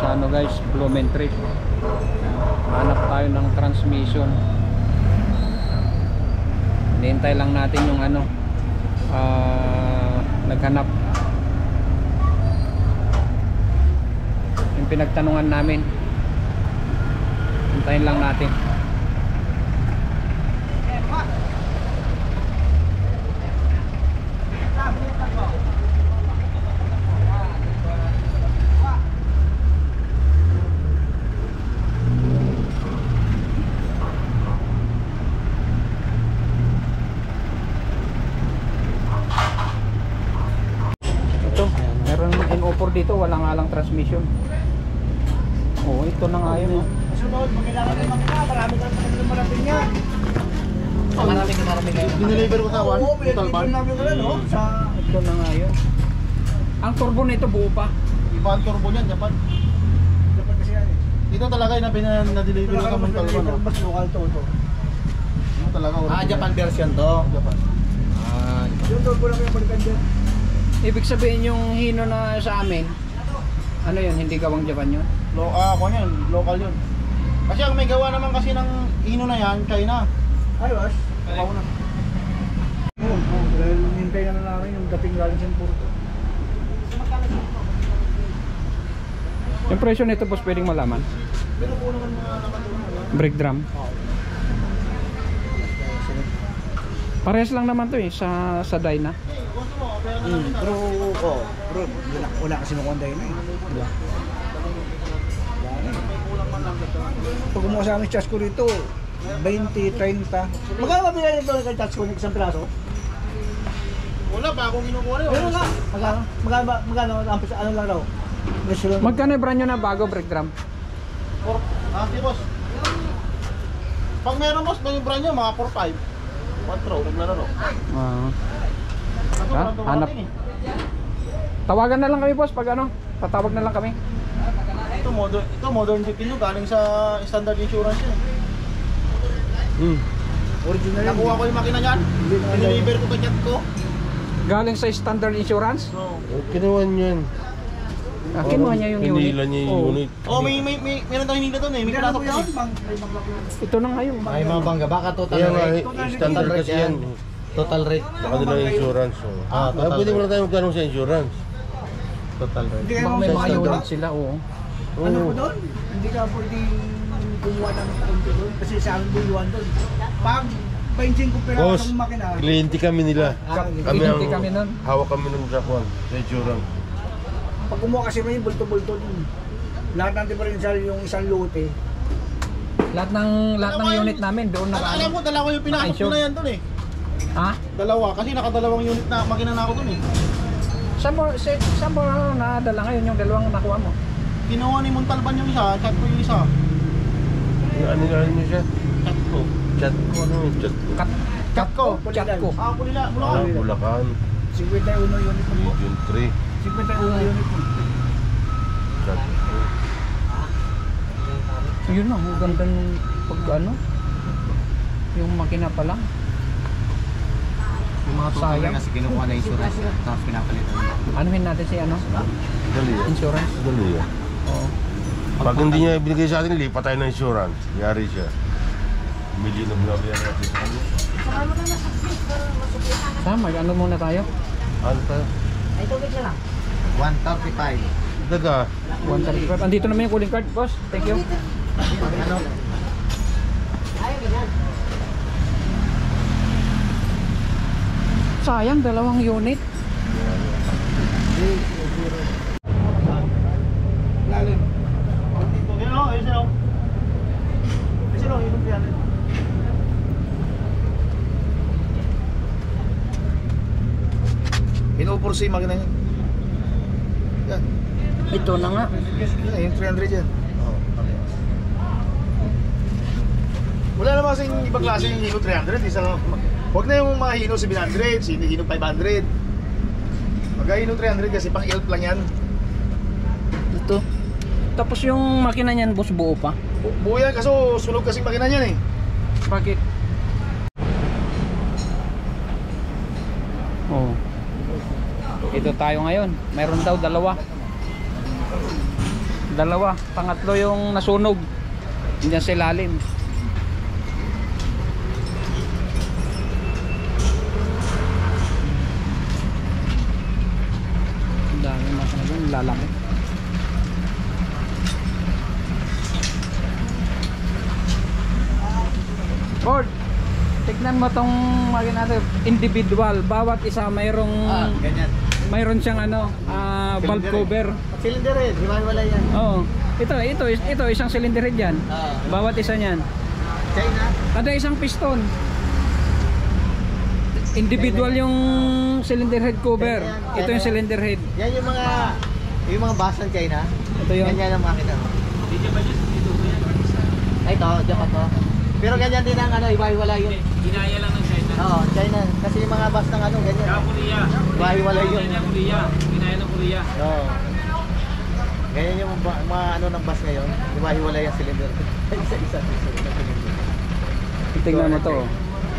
sa ano guys, Blumentritt. Hanap tayo ng transmission. Hinihintay lang natin yung ano, naghanap. Yung pinagtanungan namin. Hintayin lang natin. Dito wala nga lang transmission. Oh, ito na nga yun. Sunod, magkailangan ng makina. Marami ka naman marami niya. Marami kayo. Dineliver ko sa one. Oo, pinag-deliver namin ko lang, no? Ito na nga yun. Ang turbo nito buo pa. Iba ang turbo niyan, Japan. Japan kasi yan eh. Dito talaga yung na-deliver ko sa Montalban. Mas local to. Ito talaga. Japan version to. Japan. Yung turbo lang yung balikan dyan. Ibig sabihin yung Hino na sa amin, ano yun, hindi gawang Japan yun? Kung yun, local yun. Kasi ang may gawa naman kasi ng Hino na yan, China. Ayos. Ako na. Dahil hintay na namin yung dating galing sa Porto. Yung presyo nito boss, pwedeng malaman? Pero po naman mga nakatunan. Brake drum? Parehas lang naman to eh, sa Dyna. Pero wala kasi nung Honda yun eh. Diba? Pag kumuha sa amin charge ko rito, 20, 30. Magkano ba bilhin ito ng charge ko ng isang piraso? Wala pa akong kinukuha rin. Pero nga, magkano, ano lang raw? Magkano yung brand nyo na bago brake drum? Boss. Pag meron boss, may brand nyo, mga 4-5. 4, naglalaro. Hanap. Tawagan na lang kami boss pag ano, tatawag na lang kami. Ito modern jeep nyo, galing sa standard insurance yun. Original. Nakuha ko yung makina niyan. Dineliver ko kanyat ko. Galing sa standard insurance? Kinuha nyo yun. Kinuha niya yung unit. Hinila niya yung unit. Meron tayong hinila doon eh. May pinasok ko Ito na nga yung Ay mga bangga, baka total Kaya nga, rate. standard kasi yan. Total rate. Baka nila yung insurance. Total Pwede mo rate. na tayo magkano sa insurance. Total rate. baka may mga unit sila, oo. Ano po doon? Hindi ka pwedeng kumuha ng konti doon kasi sa amin buluan doon. Pag 25 pera Boss, ng makina. kliyente kami nila. Kliyente kami nun. Hawak kami ng Japan sa insurance. Pag kumuha kasi may bulto-bulto din. Lahat ng differential yung isang lote. Lahat ng unit namin doon na Alam mo, dalawa yung pinasok ko na yan doon eh. Ha? Dalawa, kasi nakadalawang unit na makina na ako doon eh. Saan mo nadala ngayon yung dalawang nakuha mo? Kinuha ni Montalban yung isa, chat ko yung isa. Ano nyo siya? Chat ko. Chat ko, ano yung chat ko? Chat ko. Ako nila, Bulacan. Bulacan. 51 unit po. Region 3. 51 unit po. Chat ko. Yun na, ang ganda ng pag ano, yung makina pa lang. Yung mga total rate kasi kinukuha na insurance. Tapos pinapalitan. Anuhin natin si ano? Dali yan. Insurance? Dali yan. Oo. Pag hindi niya binigay sa atin, lipat tayo ng insurance. Yari siya. Million na binabayan natin sa kanya. Sama, ano muna tayo? Ano tayo? Ay, tubig na lang. 135. Daga. 135. Andito naman yung calling card, boss. Thank you. Ano? Sayang, dalawang unit. Lalim. Yan o, ayun siya o. Ayun siya o, yun yan. Pinupursi yung makina niya. Yan. Ito na nga. Yan, yung 300 yan. Wala naman kasing ibang klase yung Hino 300. Huwag na yung mga Hino 700, Hino 500. Pagka Hino 300 kasi pang ELP lang yan. Ito. Tapos yung makina niyan, boss, buo pa? Buo yan, kaso sunog kasing makina niyan eh. Bakit? Oh. Ito tayo ngayon. Mayroon daw dalawa. Dalawa, pangatlo yung nasunog. Diyan sa ilalim. Ang dami makina doon, lalaki. Ford, tignan mo tong makina natin, individual. Bawat isa mayroong Ganyan. mayroon siyang ano, valve cover. Cylinder rin, hiwa-hiwalay yan. Oo. Ito isang cylinder head yan. Bawat isa niyan. China. Kada isang piston. Individual yung cylinder head cover. Ito yung cylinder head. Yan yung mga bus ng China. Ito yung Ganyan ang makina. Ay, ito, diyan pa to. Pero ganyan din ang hiwa-hiwalay yun. Ginaya lang ng China. Oo, China. Kasi yung mga bus ng ganyan. Kaya Korea. Hiwa-hiwalay yun. Ginaya ng Korea. Ginaya ng Korea. Oo. Ganyan yung mga ng bus ngayon. Hiwa-hiwalay ang cylinder. Isa-isa. tingnan mo to.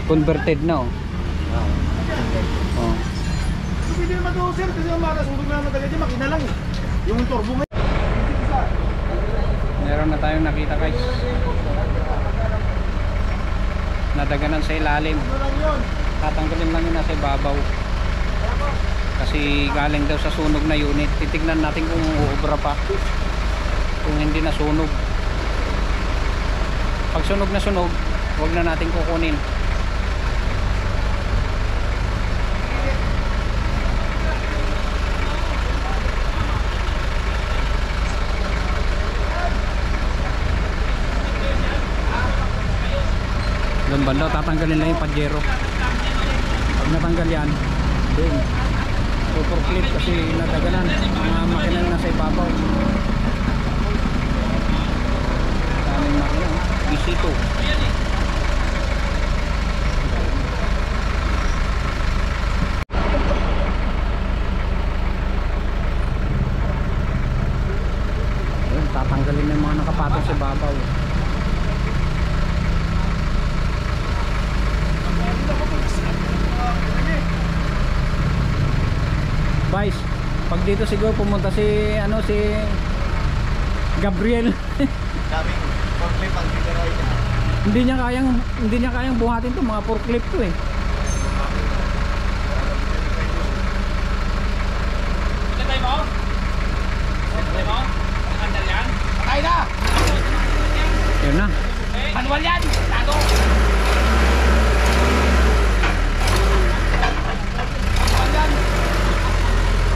Converted na oh. Oh. Hindi naman ito sir, kasi ang makasunog na naman talaga makina lang eh. Yung turbo nga. Meron na tayong nakita guys. Nadaganan sa ilalim. Tatanggalin lang yun nasa ibabaw. Kasi galing daw sa sunog na unit. Titignan natin kung uubra pa. Kung hindi na sunog. Pag sunog na sunog, huwag na natin kukunin. Doon banda, tatanggalin lang yung pajero. Pag natanggal yan, doon clip kasi nadaganan mga makina na nasa ibabaw. Daming makina, BC2. Ayun, tatanggalin na yung mga nakapatong sa ibabaw. Vice, pag dito siguro pumunta si Gabriel. Daming forklift ang bigay niya. hindi niya kayang buhatin to, mga forklift to eh. Patay mo? Patay mo? Nakandal yan? Patay na! Yun na. Manual yan! Tago!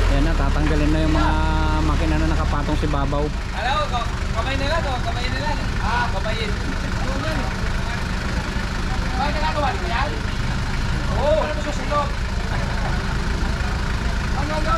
Yan na, tatanggalin na yung mga makina na nakapatong si babaw. Alam ko, kamay nila to, kamay nila. Kamayin. Bakit nagagawa nila yan? Oo. Ano mo susunod? Ano?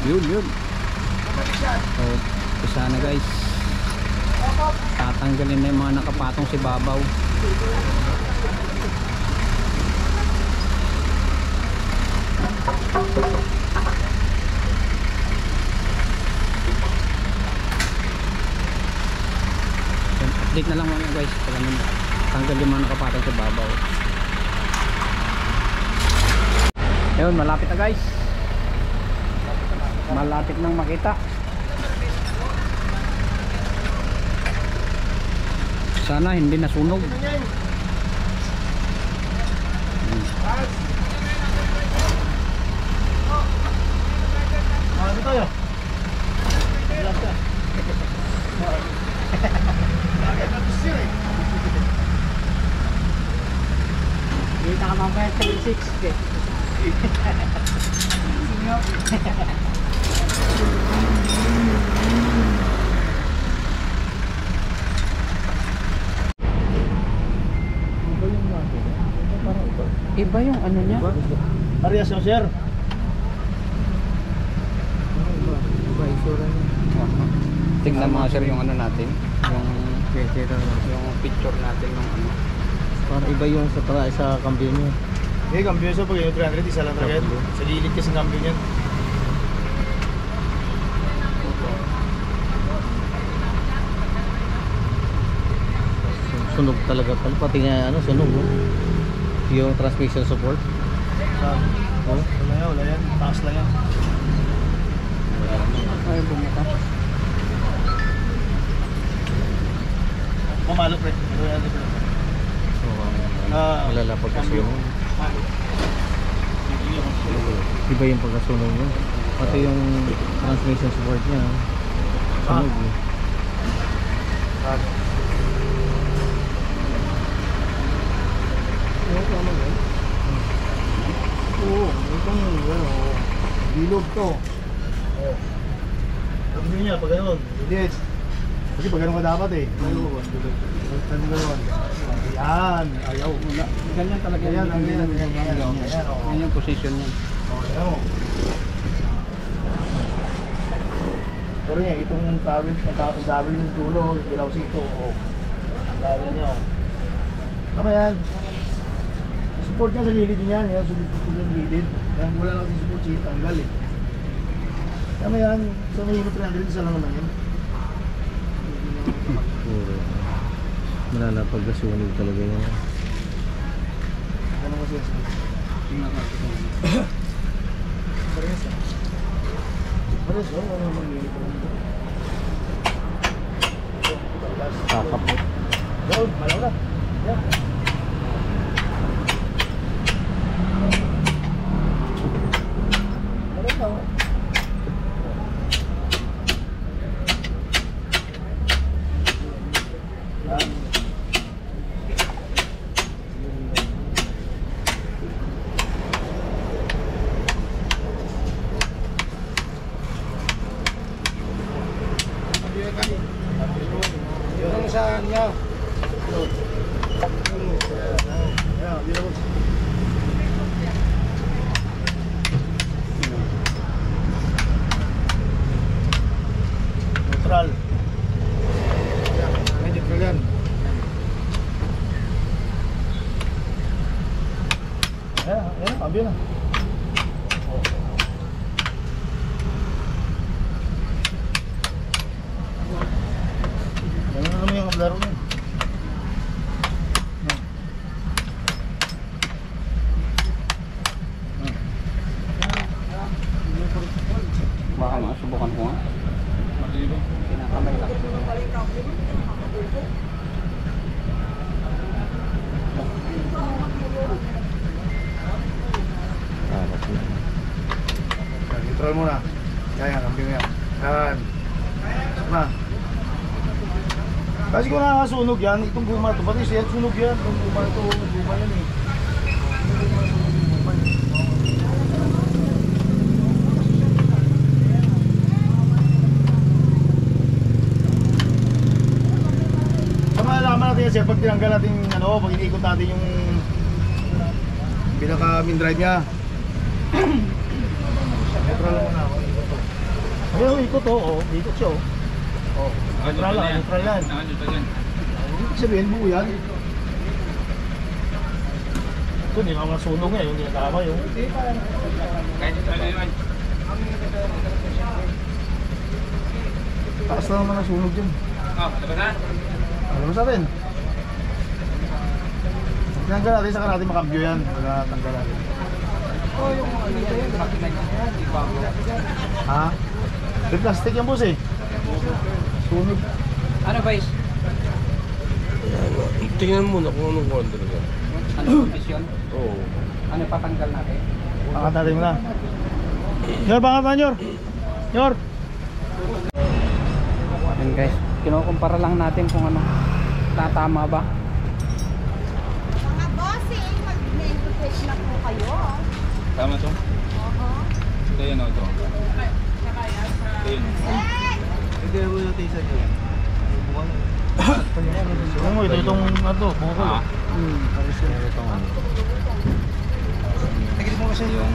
Yun. So, isa na guys. Tatanggalin na yung mga nakapatong si babaw. Yan, update na lang muna guys. Tanggal yung mga nakapatong si babaw. Ayun, malapit na guys. Malapit nang makita. Sana hindi nasunog. Ano tayo? Kita ka mamaya 360. Iba yung ano niya. Parehas yung sir. itsura niya. Tingnan mga sir yung ano natin, yung picture natin ng ano. Parang iba yung sa cambio niya. Eh, cambio siya pag yung 300, isa lang talaga. Sa gilid kasi cambio niyan. Sunog talaga pala, pati nga ano, sunog. No? Yung transmission support. Oh, wala yan. Taas lang yan. Ay, bumita. Mamalo pre. Malala pagkasunog. Iba yung pagkasunog niya. Pati yung transmission support niya. Sunog. Oo, itong ano, bilog to. Oh. Sabi niya, pag gano'n, hindi. Kasi pag gano'n ka dapat eh. Pag gano'n. Ayan, ayaw. Ganyan talaga. Ayan, ayan. Yan yung position niya. Ayan mo. Pero niya, itong tawil ng dulo, ilaw sito. Tawil niya. Tama yan. Support niya sa gilid niya, yan, support yung gilid. Kaya wala lang yung support siya, tanggal eh. Tama yan, sa may hilo 300, isa lang naman yan. Puro. Malala pagkasunog talaga yan. Ano mo siya? Tingnan ko. Pares ah. Pares, oh, ano naman hilo 300. Kakap. Doon, malaw na. Yan. Yung sa niya. Neutral. May neutral yan. Ayan, cambio na. Ano naman yung kablaro niya? Baka masubukan ko nga. Kinakamay lang. Neutral muna. Yan, cambio yan. Yan. Na. Kasi kung nakakasunog yan, itong guma ito, pati siya sunog yan, itong guma ito, guma yan eh. Sa malalaman natin yan sir, pag tinanggal natin, ano, pag iniikot natin yung pinaka-min drive niya. Neutral lang muna ako, ikot to. Ayun, ikot to, ikot siya oh. Oh, neutral lang, neutral yan. Ibig sabihin mo yan. Ito, hindi ka masunog nga, yung ginatama yung. Taas lang naman nasunog dyan. Labasan? Alam sa atin. Tinanggal natin, saka natin makambyo yan. Tanggal natin. Ha? May plastic yan boss eh. Sunog. Ano guys? Tingnan mo na kung anong kuwan talaga. Ano position? Oo. Ano patanggal natin? Pangat natin mo na. Nyor, pangat na Nyor. Nyor. Yan guys, kinukumpara lang natin kung ano tatama ba. Mga bossing, mag-negotiate na po kayo. Tama to? Ito yun o ito. Ito yun. Hindi mo natin isa niyo. Ano mo, ito itong ano, bukol. Paris yun. Itong ano. Tigil mo kasi yung...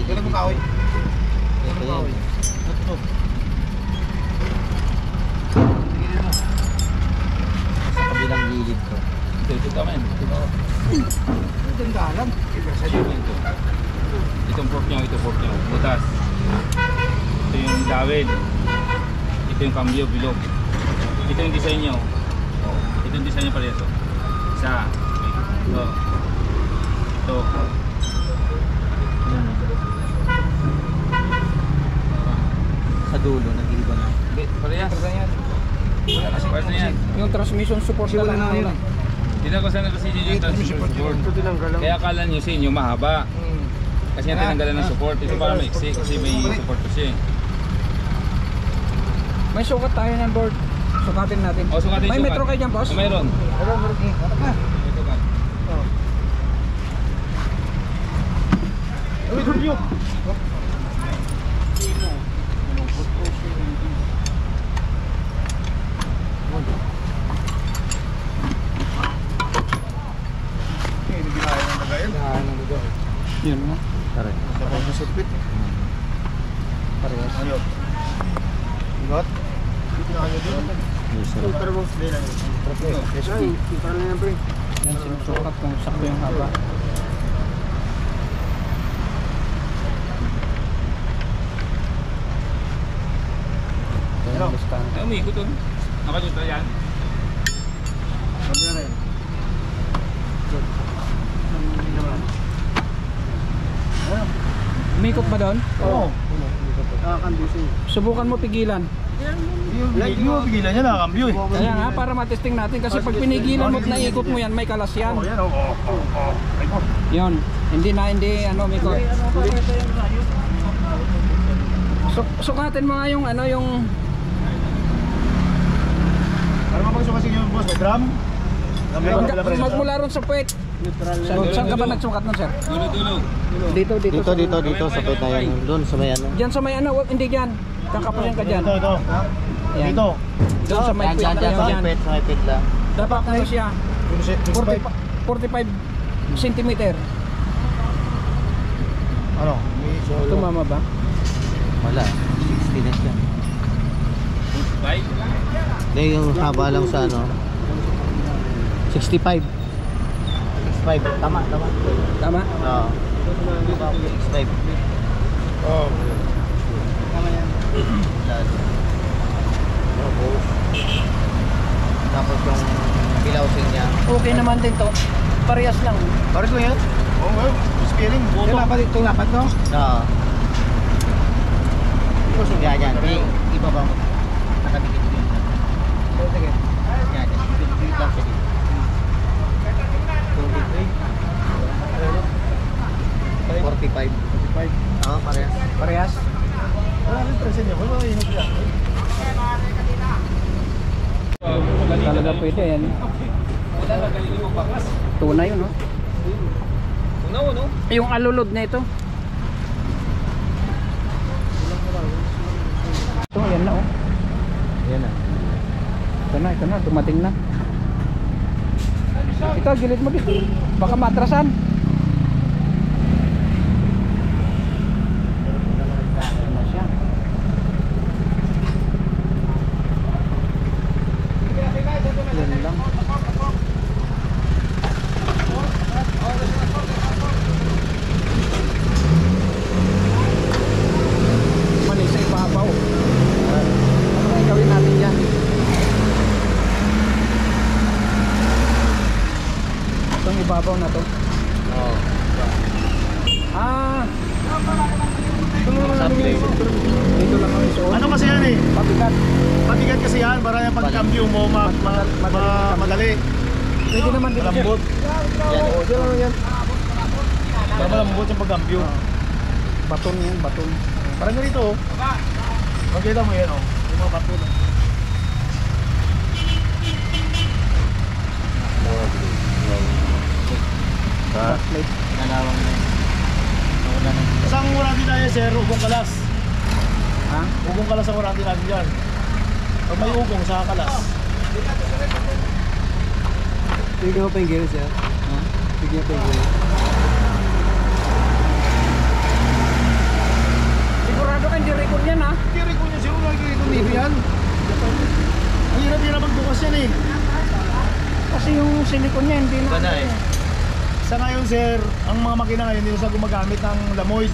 Ito mo kahoy. Ito mo kahoy. Ito. Ilang gilid ko. Ito tama yan. Ito ang dalam. Itong fork nyo, butas. Ito yung dawid. Ito yung cambio, bilog. Ito yung design nyo. Ito yung design nyo pala ito. Isa. Ito. Ito. Sa dulo, nag-iiba na. Hindi, parehas. Parehas na yan. Yung transmission support na lang yun. Tinanggal sana kasi yun yung transmission support. Kaya akala nyo sa inyo mahaba. Kasi nga tinanggalan ng support. Ito para maiksi kasi may support pa siya. May sukat tayo ng board. Sukatin natin. O, sukatin May yung metro sukat. kayo dyan, boss? Mayroon. Ito ka. Yun na. Tara. Parehas. Igot? Yes, sir. Yan, sinusukat kung sakto yung haba. Ito yung listahan. Ay, umiikot doon. Nakajuta yan. Umikot ba doon? Oo. Subukan mo pigilan. Like mo, pigilan niya, nakakambyo eh. Kaya nga, para matesting natin. Kasi pag pinigilan mo at naikot mo yan, may kalas yan. Yan, oo. Yun. Hindi umikot. Sukatin mo nga yung yung... Para mapagsukasin yung boss, may drum. Magmula ron sa puwet. Saan ka ba nagsukat nun, sir? Dulo-dulo. Dito sa pwede na yan. Doon sa may ano. Diyan sa may hindi dyan. Kakapusin ka dyan. Ito. Yan. Dito. Doon sa may puwet. Sa may pwede, sa may pwede lang. Dapat ano siya? 45 centimeter. Ano? Tumama ba? Wala. 60 na siya. Bye. Hindi, yung haba lang sa ano. 65. 65. Tama. Tama? Oo. 65. Oo. Tapos yung bilawsin niya. Okay naman din to. Parehas lang. Pares lang yan? Oo, well, spearing. Yung lapat ito, lapat no? Oo. Tapos yung ganyan. May iba bang nakadikit din. Sige. Yan. Dikit lang siya dito. 45. Oo, parehas. Parehas? Wala rin present niya. Wala rin yung yan. Talaga pwede yan. Tunay yun, no? Unaw, no? Yung alulod na ito. Ito, yan na, oh. Yan na. Ito na, dumating na. Ito, gilid mo dito. Baka matrasan. Yan na siya. Yan lang. Mali sa ibabaw. Ano kaya gawin natin yan? Itong ibabaw na to. Oo. Ah, Sabi. dito lang kami suot. Ano kasi yan eh? Pabigat. Mabigat kasi yan para yung pagkambyo mo madali. Pwede naman dito, sir. Malambot. Yan. Oo, dyan lang yan. Para malambot yung pagkambyo. Baton yan, baton. Parang ganito oh. Makita mo yan oh. Yung mga bato na. Backlight. Nalawang na yun. Nawala na yun. Kasang warranty natin sir, ugong kalas. Ha? Ugong kalas ang warranty natin dyan. Pag may ugong, saka kalas. Bigyan mo pa yung gear, sir. Ha? Bigyan pa yung gear. Sigurado ka hindi record yan, ha? Kiri ko niya, sino nakikiri ko TV yan? Ang hirap-hirap magbukas yan eh. Kasi yung silicone niya hindi na. Sa ngayon sir, ang mga makina ngayon hindi sa gumagamit ng lamoy.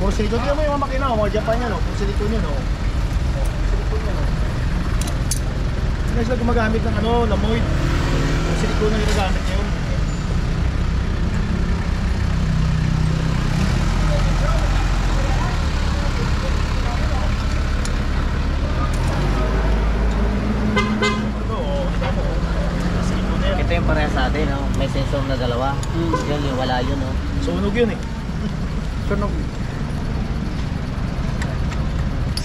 Puro silicone. Tingnan mo yung mga makina, mga Japan yan, puro silicone yan. Silicone yan. Hindi sila gumagamit ng lamoy. Puro silicone na ginagamit ngayon. Ito yung pareha sa atin, no? May sensor na dalawa. Yun, yung wala yun, no? Sunog yun eh. Sunog.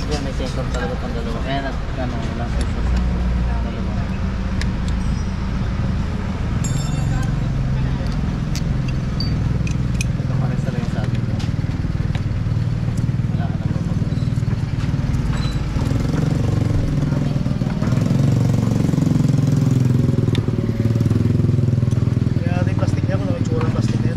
Yan, may sensor talaga pang dalawa. Kaya walang sensor sa dalawa. Ito pareha sa lang sa atin. Wala ka nang babagas. Kaya natin yung plastic niya, kung ano yung tsura ng plastic niya.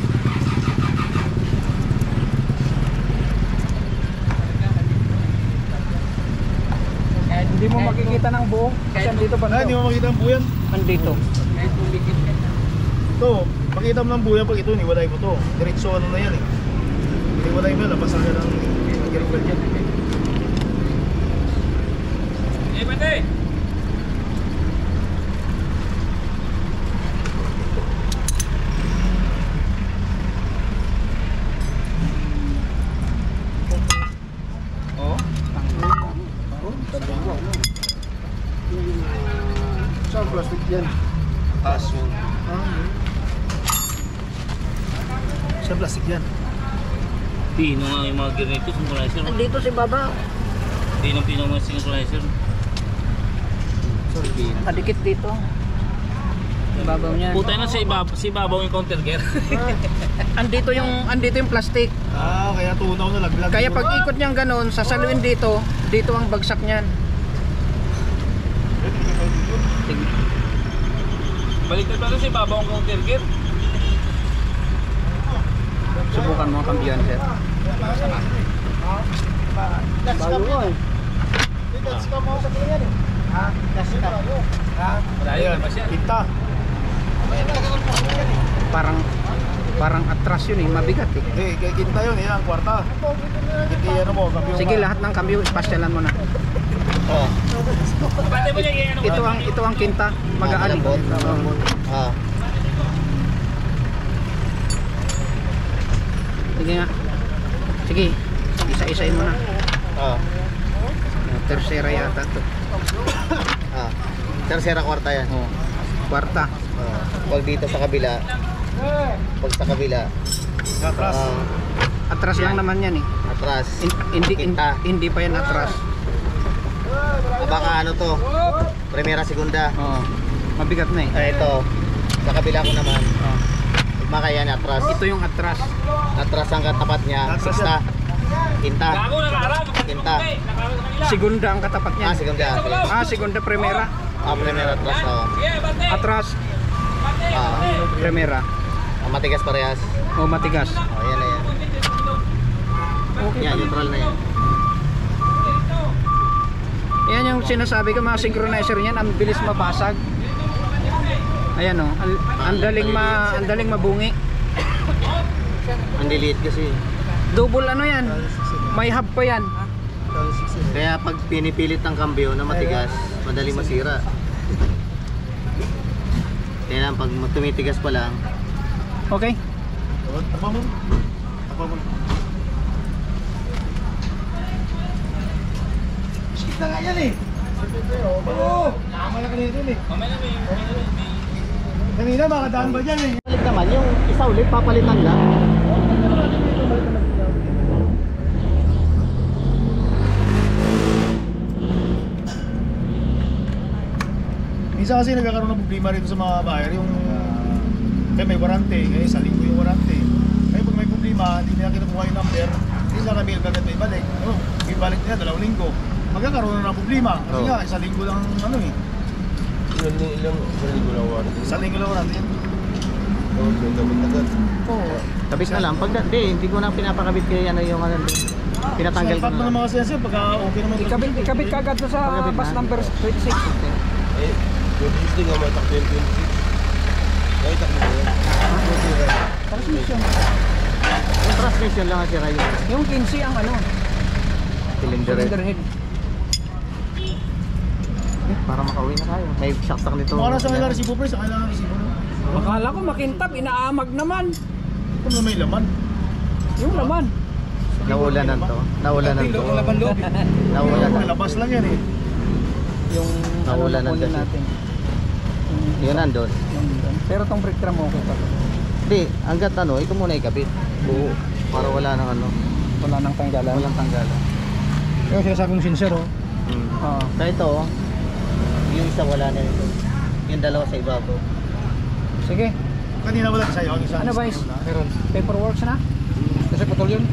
Hindi mo makikita ng buo. Kasi andito ba? Hindi mo makita ang buyan. Andito. Ito, makita mo ng buyan pag ito, niwalay mo to. Diretso na yan eh. Niwalay mo, labas agad ang girigwal yan. Pwede! Saan plastic yan? Taas yun. Saan plastic yan? Pino nga yung mga gear nito, synchronizer. Andito si Baba. Pino mga synchronizer. Kadikit dito. Ibabaw niya. Puta na si Babaw yung counter gear. Andito yung plastic. Kaya tunaw na laglag. Kaya pag ikot niyang ganun, sasaluin dito ang bagsak niyan. Sige. Baliktad pa rin si Babaw ang counter gear. Subukan mo ang kambiyon, sir. Bago mo eh. That's ka mo sa kanya eh. That's ka. Malayo na ba siya? Kita. Parang atras yun eh, mabigat eh. Kaya kita yun, yan ang kwarta. Kita mo, kampiyon. Sige, lahat ng kambyo, ispasyalan mo na. Pati mo niya yung ano? Ito ang kinta, mag-aali. Sige nga. Sige, isa-isain mo na. Tercera yata to. Tercera kwarta yan. Kwarta. Pag dito sa kabila, pag sa kabila, Atras. Atras lang naman yan eh. atras. Hindi pa yan atras. Baka ano to, primera, segunda. Mabigat na eh. Ito, sa kabila ko naman. Baka yan atras. Ito yung atras. Atras ang katapat niya, sista. Quinta. Gago na kaarap. Quinta. Segunda ang katapat niya. Segunda. Segunda primera. Primera atras. Atras, primera. Matigas parehas. O matigas. Yan na yan. Yan, neutral na yan. Yan yung sinasabi ko, mga synchronizer niyan, ang bilis mabasag. Ayan o, ang daling mabungi. Ang liliit kasi. Double ano yan, may hub pa yan. Kaya pag pinipilit ng kambyo na matigas, madaling masira. Kaya lang, pag tumitigas pa lang. Okay. Tapa mo. Skip na nga yan eh. Namaya ka nito eh. Kanina makadaan ba dyan eh? Palit naman, yung isa ulit papalitan lang. Minsan kasi nagkakaroon ng problema rito sa mga buyer, yung kaya may warranty, kaya isang linggo yung warranty. Kaya pag may problema, hindi nila kinukuha yung number, hindi nila kami agad may balik. Ibalik nila 2 linggo. Magkakaroon na ng problema. Kasi nga, isang linggo lang ano eh. Ilang linggo lang warranty. Isang linggo lang warranty. May gamit agad. Oo. Kabit na lang. Pag hindi ko na pinapakabit kaya ano yung ano. Pinatanggal ko Sapat mo na. ng mga sensor pagka okay naman. Ikabit kagad sa bus number 26. Eh, 26 din nga matak 26. Transmission. Yung transmission lang ang sira yun. Yung 15 ang ano, Cylinder head. cylinder head. Para makauwi na tayo. May shock nito. Baka nasa kailangan resibo pre, sa kailangan resibo. Akala ko makintab, inaamag naman. Kung may laman. Yung laman. Naulanan to. Naulanan to. Naulanan. Labas lang yan eh. Yung Naulanan kunin kasi. natin. Yun nandun. Pero tong brake drum okay pa. Hindi, hanggat ano, ito muna ikabit. Buo. Para wala nang ano. Wala nang tanggalan. Walang tanggalan. Yung sinasabi ng sincere oh. Oo. Kaya ito, yung isa wala na ito. Yung dalawa sa ibabaw. Sige. Kanina wala sa'yo. Ang isa. Ano ba is? Meron. Paperworks na? Kasi putol yun.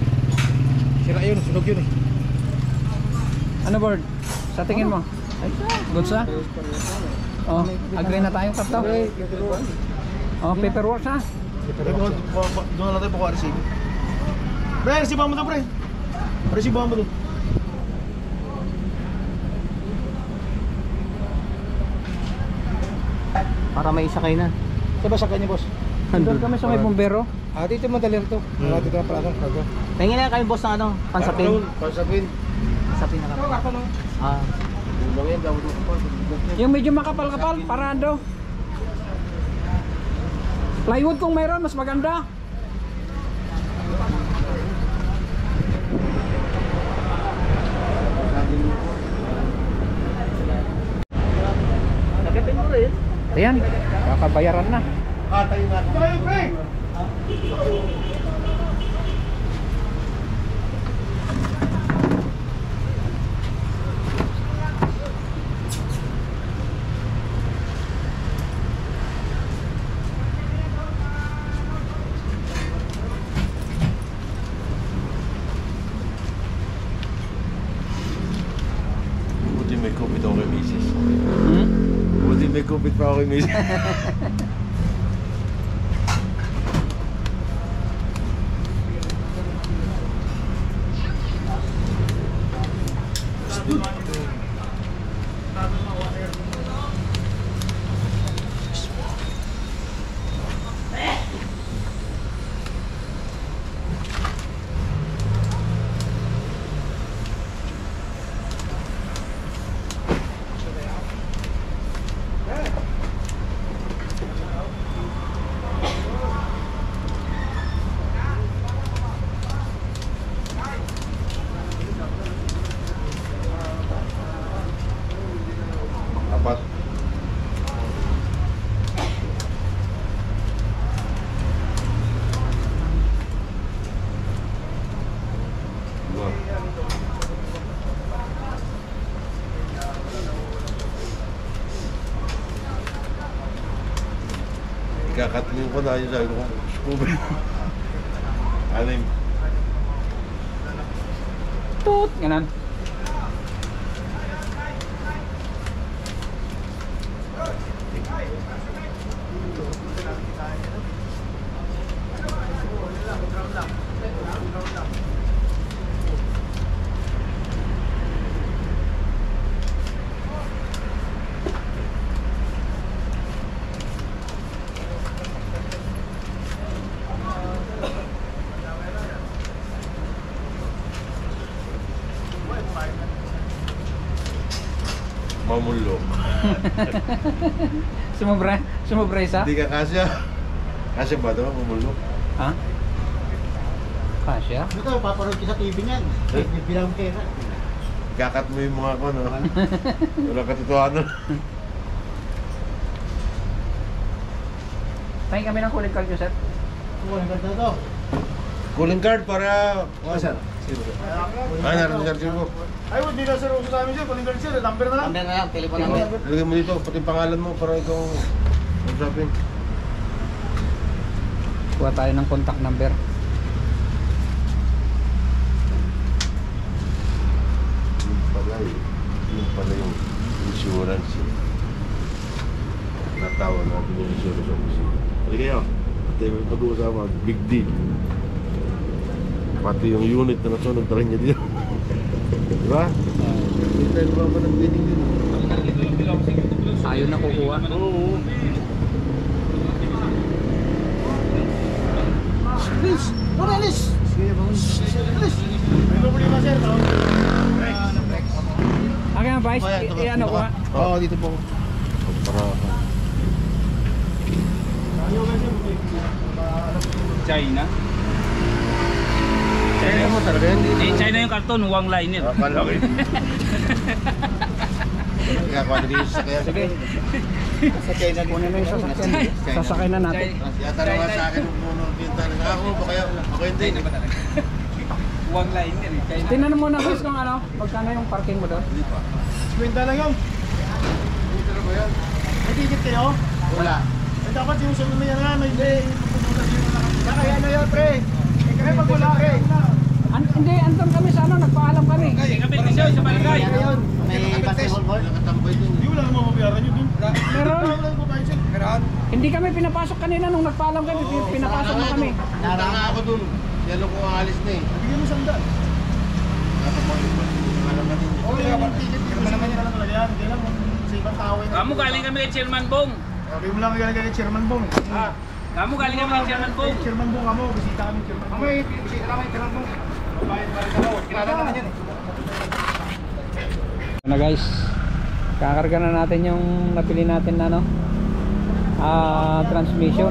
Sira yun, sunog yun eh. Ano Bird? Sa tingin mo? Goods na? Oh, agree na tayong kapto? Oh, paperworks na? Doon na lang tayo pakuha resibo. Pre, resibo mo to pre. Resibo mo to. Para may isa kayo na. Saan ba sa kanya boss? Doon kami sa may bombero. Dito madali to. Dito na pala ito. Tingin na kayo boss ng ano, pansapin. Pasapin. Sa pinaka. Ah, Yung medyo makapal-kapal, parado. Plywood kung mayroon, mas maganda. nakipin mo rin. Ayan, kakabayaran na. Tayo pre! Buti may kupit ako kay Mrs. Hmm? Buti may kupit pa ako kay Mrs. Apat. Dua. Ikakatling ko na yun sabi ko, Scooby. Anim. Toot! Ganon. Mamulok. Sumubra isa? Hindi ka kasya. Kasya ba ito? Mamulok. Ha? Kasya? Ito, paparoon ko sa TV niyan. Bilang pera. Kakat mo yung mga ko, no? Wala katotohanan. Tingin kami ng kulit card, Joseph. Calling card para... Sir. Naroon sa archive ko. Ay, hindi na sir. Uso namin sir. Palingan sir. Number na lang. Number na lang, telepon namin. Lagay mo dito, pati pangalan mo para ikaw mag-shopping. Kuha tayo ng contact number. Yung pala yung insurance. Natawag natin yung insurance officer. Hali kayo. Pati may pag-uusapan, big deal. Pati yung unit na nasunog, tala niya dito. Diba? Hindi tayo naman ng bidding dito. Tayo na kukuha. Oo. Alis! Muna, alis! Alis! May problema, sir. Akin ang Vice, ano ko ha? Oo, dito po. China. Kaya mo talaga yan. Eh, China yung karton, huwag liner. Akala ko yun. Kaya kung ano dito sa kaya. Sige, Sa China, kunin mo yung sasakyan. Sasakay na natin. Yata naman sa akin kung puno pinta na ako. Baka ako hindi. Huwag liner eh. China. Tingnan mo muna guys kung ano, magkano yung parking mo doon. kwenta lang yun. Dito na ba yan? May ticket kayo? Wala. Eh, dapat yung sa mga yan nga, may kaya na yun, pre. Eh, kaya pag wala, pre. Hindi, andun kami sa ano, nagpaalam kami. Hindi ka petisyon sa barangay. May basketball court? Nakatambay dun. Hindi, wala namang mabayaran yun dun. Meron. Hindi kami pinapasok kanina nung nagpaalam kami, pinapasok na kami. Punta nga ako dun. Yan ako ang alis na eh. Bigyan mo sandal. Alam natin. Oo, yung ticket. Yung naman yan lang talaga yan. Hindi lang, sa ibang tao yun. Kamu galing kami kay Chairman Bong. Sabi mo lang galing kay Chairman Bong. Kamu galing kami kay Chairman Bong. Chairman Bong kamo, bisita kami Chairman Bong. Kami, bisita kami Chairman Bong. Bayan pa rin ako. Kilala naman yan eh. Na guys, kakarga na natin yung napili natin na ano, transmission.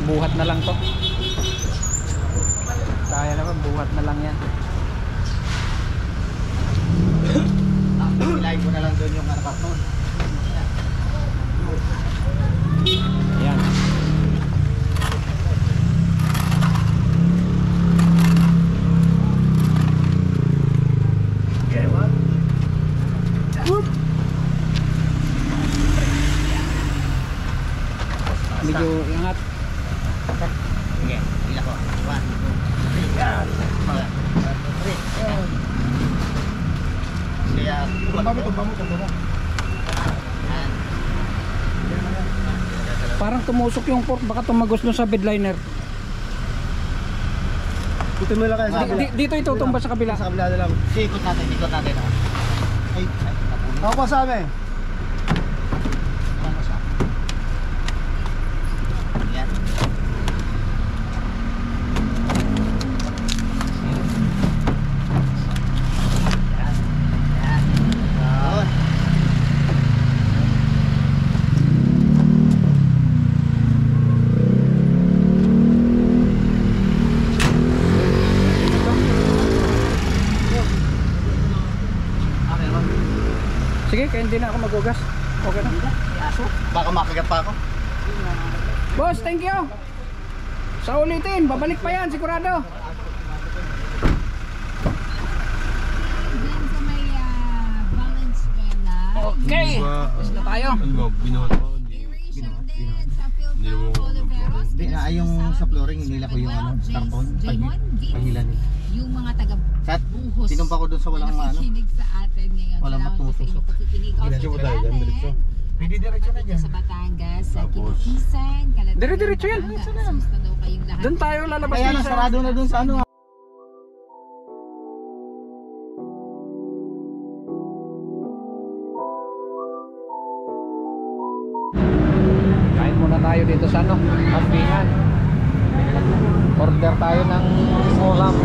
Buhat na lang to. Kaya naman, buhat na lang yan. Ilayin ko na lang doon yung karton. Yan. Medyo ingat. Sige, ila ko. 1, 2, 3. Yan. Kaya, Parang tumusok yung fork, baka tumagos dun sa bedliner. Dito mo lang kayo sa kabila. Dito itutumba sa kabila. Sa kabila na lang. ikot natin. Ay, napulot. Ako pa sa amin. Ano siya? Yan. Yan. Yun. Sige, kaya hindi na ako magugas. Okay na. Baka makagat pa ako. Boss, thank you. Sa ulitin, babalik pa yan, sigurado. Diyan sa may Valenzuela. Okay. Tapos na tayo. Ano ba? Binuhat ko. Aeration din sa Philco Oliveros. Hindi na, yung sa flooring, inila ko yung ano, karton. Pahila nila. Yung mga taga At buhos tinumpa ko doon sa walang ano. nakikinig sa atin ngayon. Walang Salamat po sa matutusok. inyong pakikinig. Diretso ba tayo dyan? Diretso? Pwede diretso na dyan. Sa Batangas, sa Tapos, Kinikisan, Calatagan, Dire-diretso yan. Batangas. Asusta daw kayong lahat. Doon tayo lalabas Kaya din sa... nasarado na doon sa ano. Kain muna tayo dito sa ano, kambingan. Order tayo ng ulam.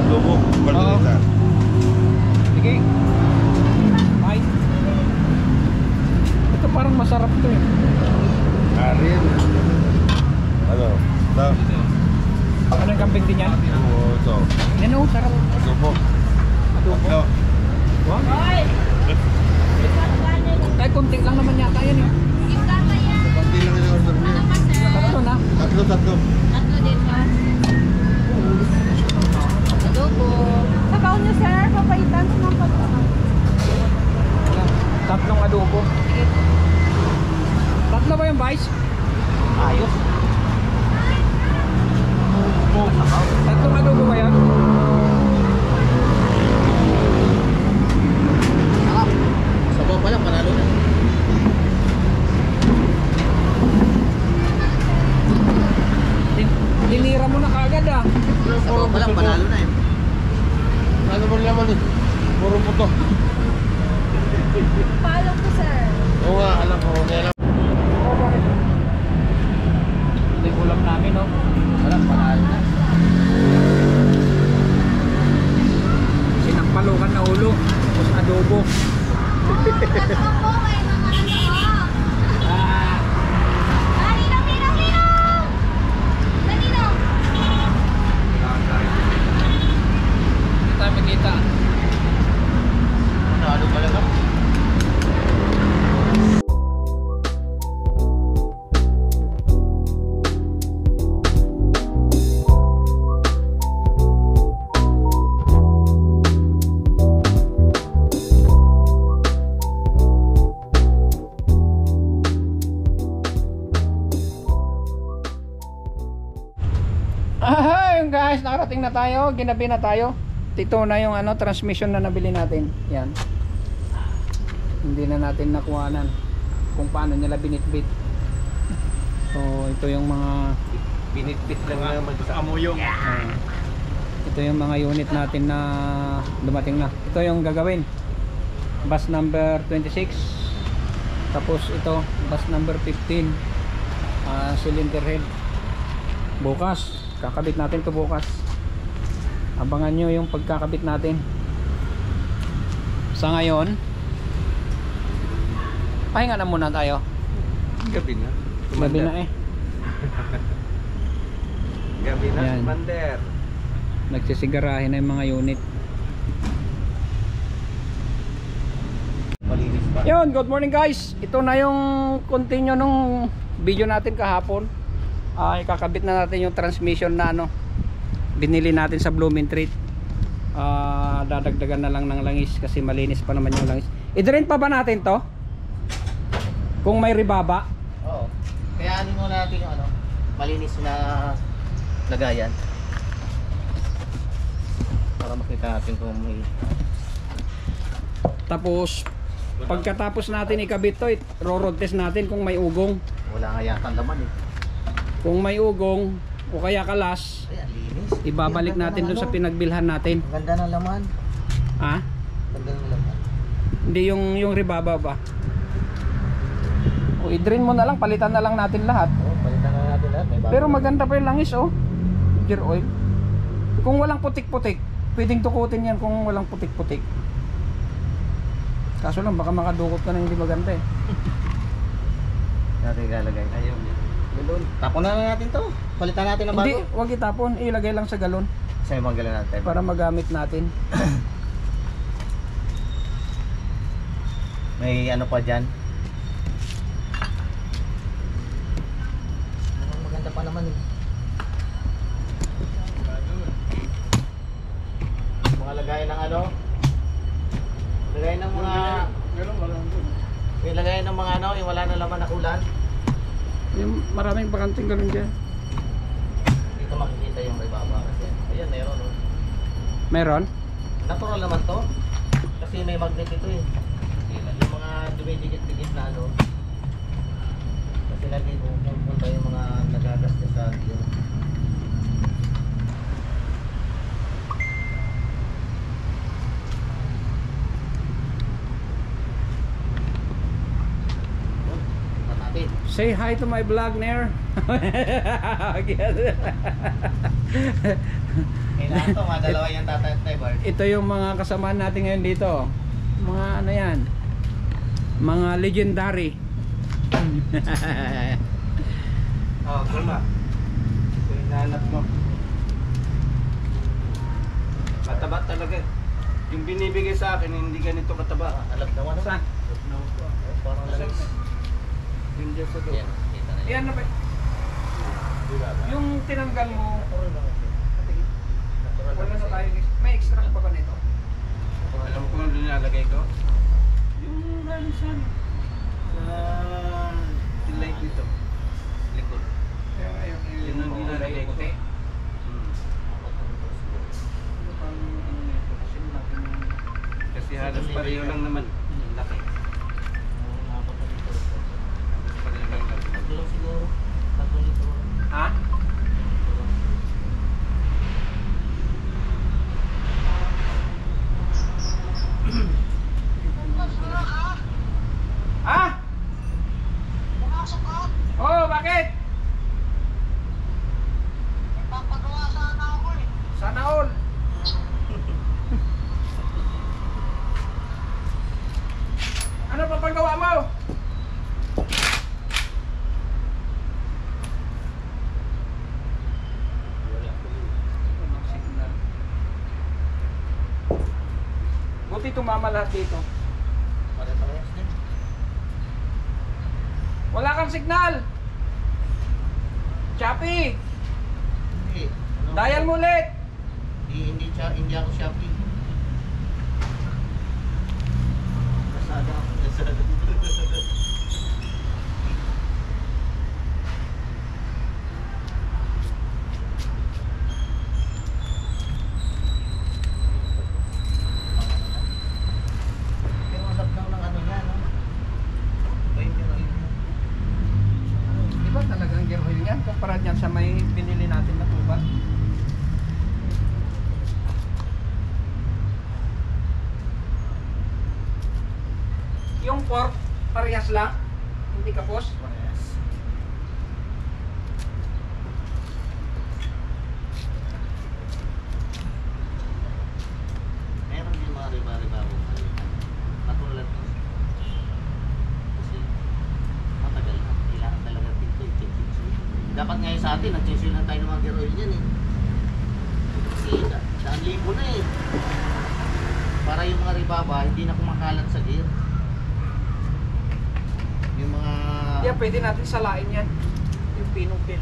Lobo. Balita. Sige. Bye. Ito parang masarap to eh. Karin. Ano? Ito. Ano yung kambing din yan? Oo, ito. Yan o, sarap. Adobo. Adobo. Ito. Wow. Ay, konti lang naman yata yan eh. Konti lang yung order niya. Tatlo na. Tatlo. Tatlo din ba? Adobo. Sabaw niyo sir, papaitan ko ng pagkakas. Tatlong adobo. Tatlo ba yung Vice? Ayos. Tatlong adobo ba yan? Sabaw pa lang, panalo na. Dinira mo na kagad ah. Sabaw pa lang, panalo na eh. Ano ba naman eh? Puro puto. Paalong ko sir. Oo nga, alam ko. Kaya lang. guys, nakarating na tayo, ginabi na tayo. Ito na yung ano, transmission na nabili natin. Yan. Hindi na natin nakuhanan kung paano nila binitbit. So ito yung mga Binitbit lang naman sa amuyong. ito yung mga unit natin na dumating na. Ito yung gagawin. Bus number 26. Tapos ito, bus number 15. Cylinder head. Bukas, kakabit natin to bukas. Abangan nyo yung pagkakabit natin. Sa ngayon, pahinga na muna tayo. Gabi na. Gabi na eh. Gabi na, Yan. Commander. Nagsisigarahin na yung mga unit. Malinis pa. Yun, good morning guys. Ito na yung continue nung video natin kahapon. Ikakabit na natin yung transmission na ano binili natin sa Blooming Treat. Dadagdagan na lang ng langis kasi malinis pa naman yung langis. I-drain pa ba natin to? Kung may ribaba? Oo. Kaya ano muna natin yung ano, malinis na lagayan. Para makita natin kung may... Tapos pagkatapos natin ikabit to, ro-road test natin kung may ugong. Wala nga yata laman eh. Kung may ugong o kaya kalas, Ayan, linis. ibabalik natin dun sa pinagbilhan natin. Ang ganda ng laman. Ha? Ang ganda ng laman. Hindi yung ribaba ba? O i-drain mo na lang, palitan na lang natin lahat. Oo, palitan na natin lahat. May bago. Pero maganda pa yung langis oh. Gear oil. Kung walang putik-putik, pwedeng tukutin yan kung walang putik-putik. Kaso lang baka makadukot ka na hindi maganda eh. natin ilalagay. Ayaw niya. Galon. Tapon na lang natin to. Palitan natin ng bago. Hindi, huwag itapon, ilagay lang sa galon Sa ibang galon natin. para magamit natin. May ano pa dyan. Maganda pa naman eh. Mga lagay ng ano. Lagay ng mga... Yung lagay ng mga ano, yung wala na laman na ulan. Yung maraming bakanting galon dyan. Dito makikita yung may baba kasi. Ayan, meron. Oh. Meron? Natural naman to. Kasi may magnet ito eh. Yung mga dumidikit-dikit na ano. Kasi lagi pupunta yung mga nagagastos sa yun. Matapit. Say hi to my vlog, Nair. Kailangan to, madalawa yung tatay Bart. Ito yung mga kasamahan natin ngayon dito. Mga ano yan, mga legendary. Oh, guma. Ito yung nahanap mo. Mataba talaga. Yung binibigay sa akin, hindi ganito kataba. Alam na ano? Saan? Parang langis. Yung dyan sa doon. Yan na ba? Yung tinanggal mo, wala na tayo. May extract pa ba nito? Alam mo kung ano nilalagay ko? Yung lalisan. Sa light dito. Likod. Yun ang nilalagay ko. Kasi halos pareho lang naman. Laki. Pareho lang naman. Siguro. Ha? Ha? Oh, bakit? Sana all. Ano pa paggawa mo? Buti tumama lahat dito. Pare-parehas din. Wala kang signal. Choppy, Hindi. dial mo ulit. Hindi ako Shopee. Kasada ako. Kasada. yan kumpara dyan sa may binili natin na tuba. Yung pork, parehas lang? Hindi kapos? Parehas. Meron din mga riba-riba ako. Katulad nun. Kasi matagal na. Kailangan talaga dito i-check. Dapat ngayon sa atin, nag-check lang tayo ng mga gear oil yan eh. Kasi daan libo na eh. Para yung mga ribaba, hindi na kumakalat sa gear. Yung mga... Yeah, pwede natin salain yan. Yung pinong pin.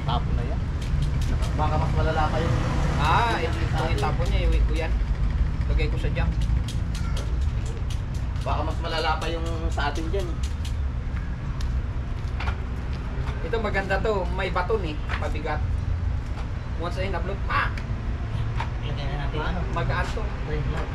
Tapo na yan. Baka mas malala pa yung... Itong itapon niya, iwi ko yan. Lagay ko sa junk. Baka mas malala pa yung sa atin dyan eh. Ito maganda to, may baton eh, pabigat. Once na in-upload, Lagyan na natin ano? magaan to. Red light.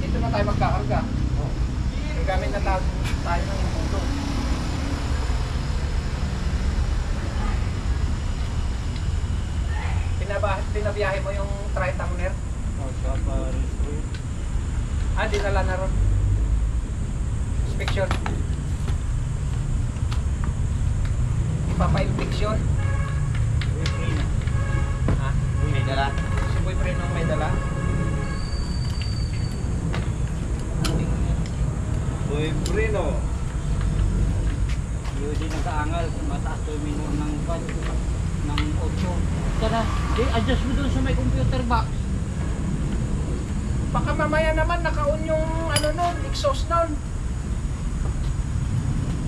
Dito na tayo magkakarga. Gamit na tayo ng impundo. Pinabiyahe mo yung tri-towner? Dinala na ron. Inspection. Ipapa-inspeksyon. May dala. Si boyfriend nung may dala. Brino. Yun din nag-aangal kung mataas to yung minimum ng 8. Tara, adjust mo doon sa may computer box. Baka mamaya naman naka-on yung ano nun, exhaust nun.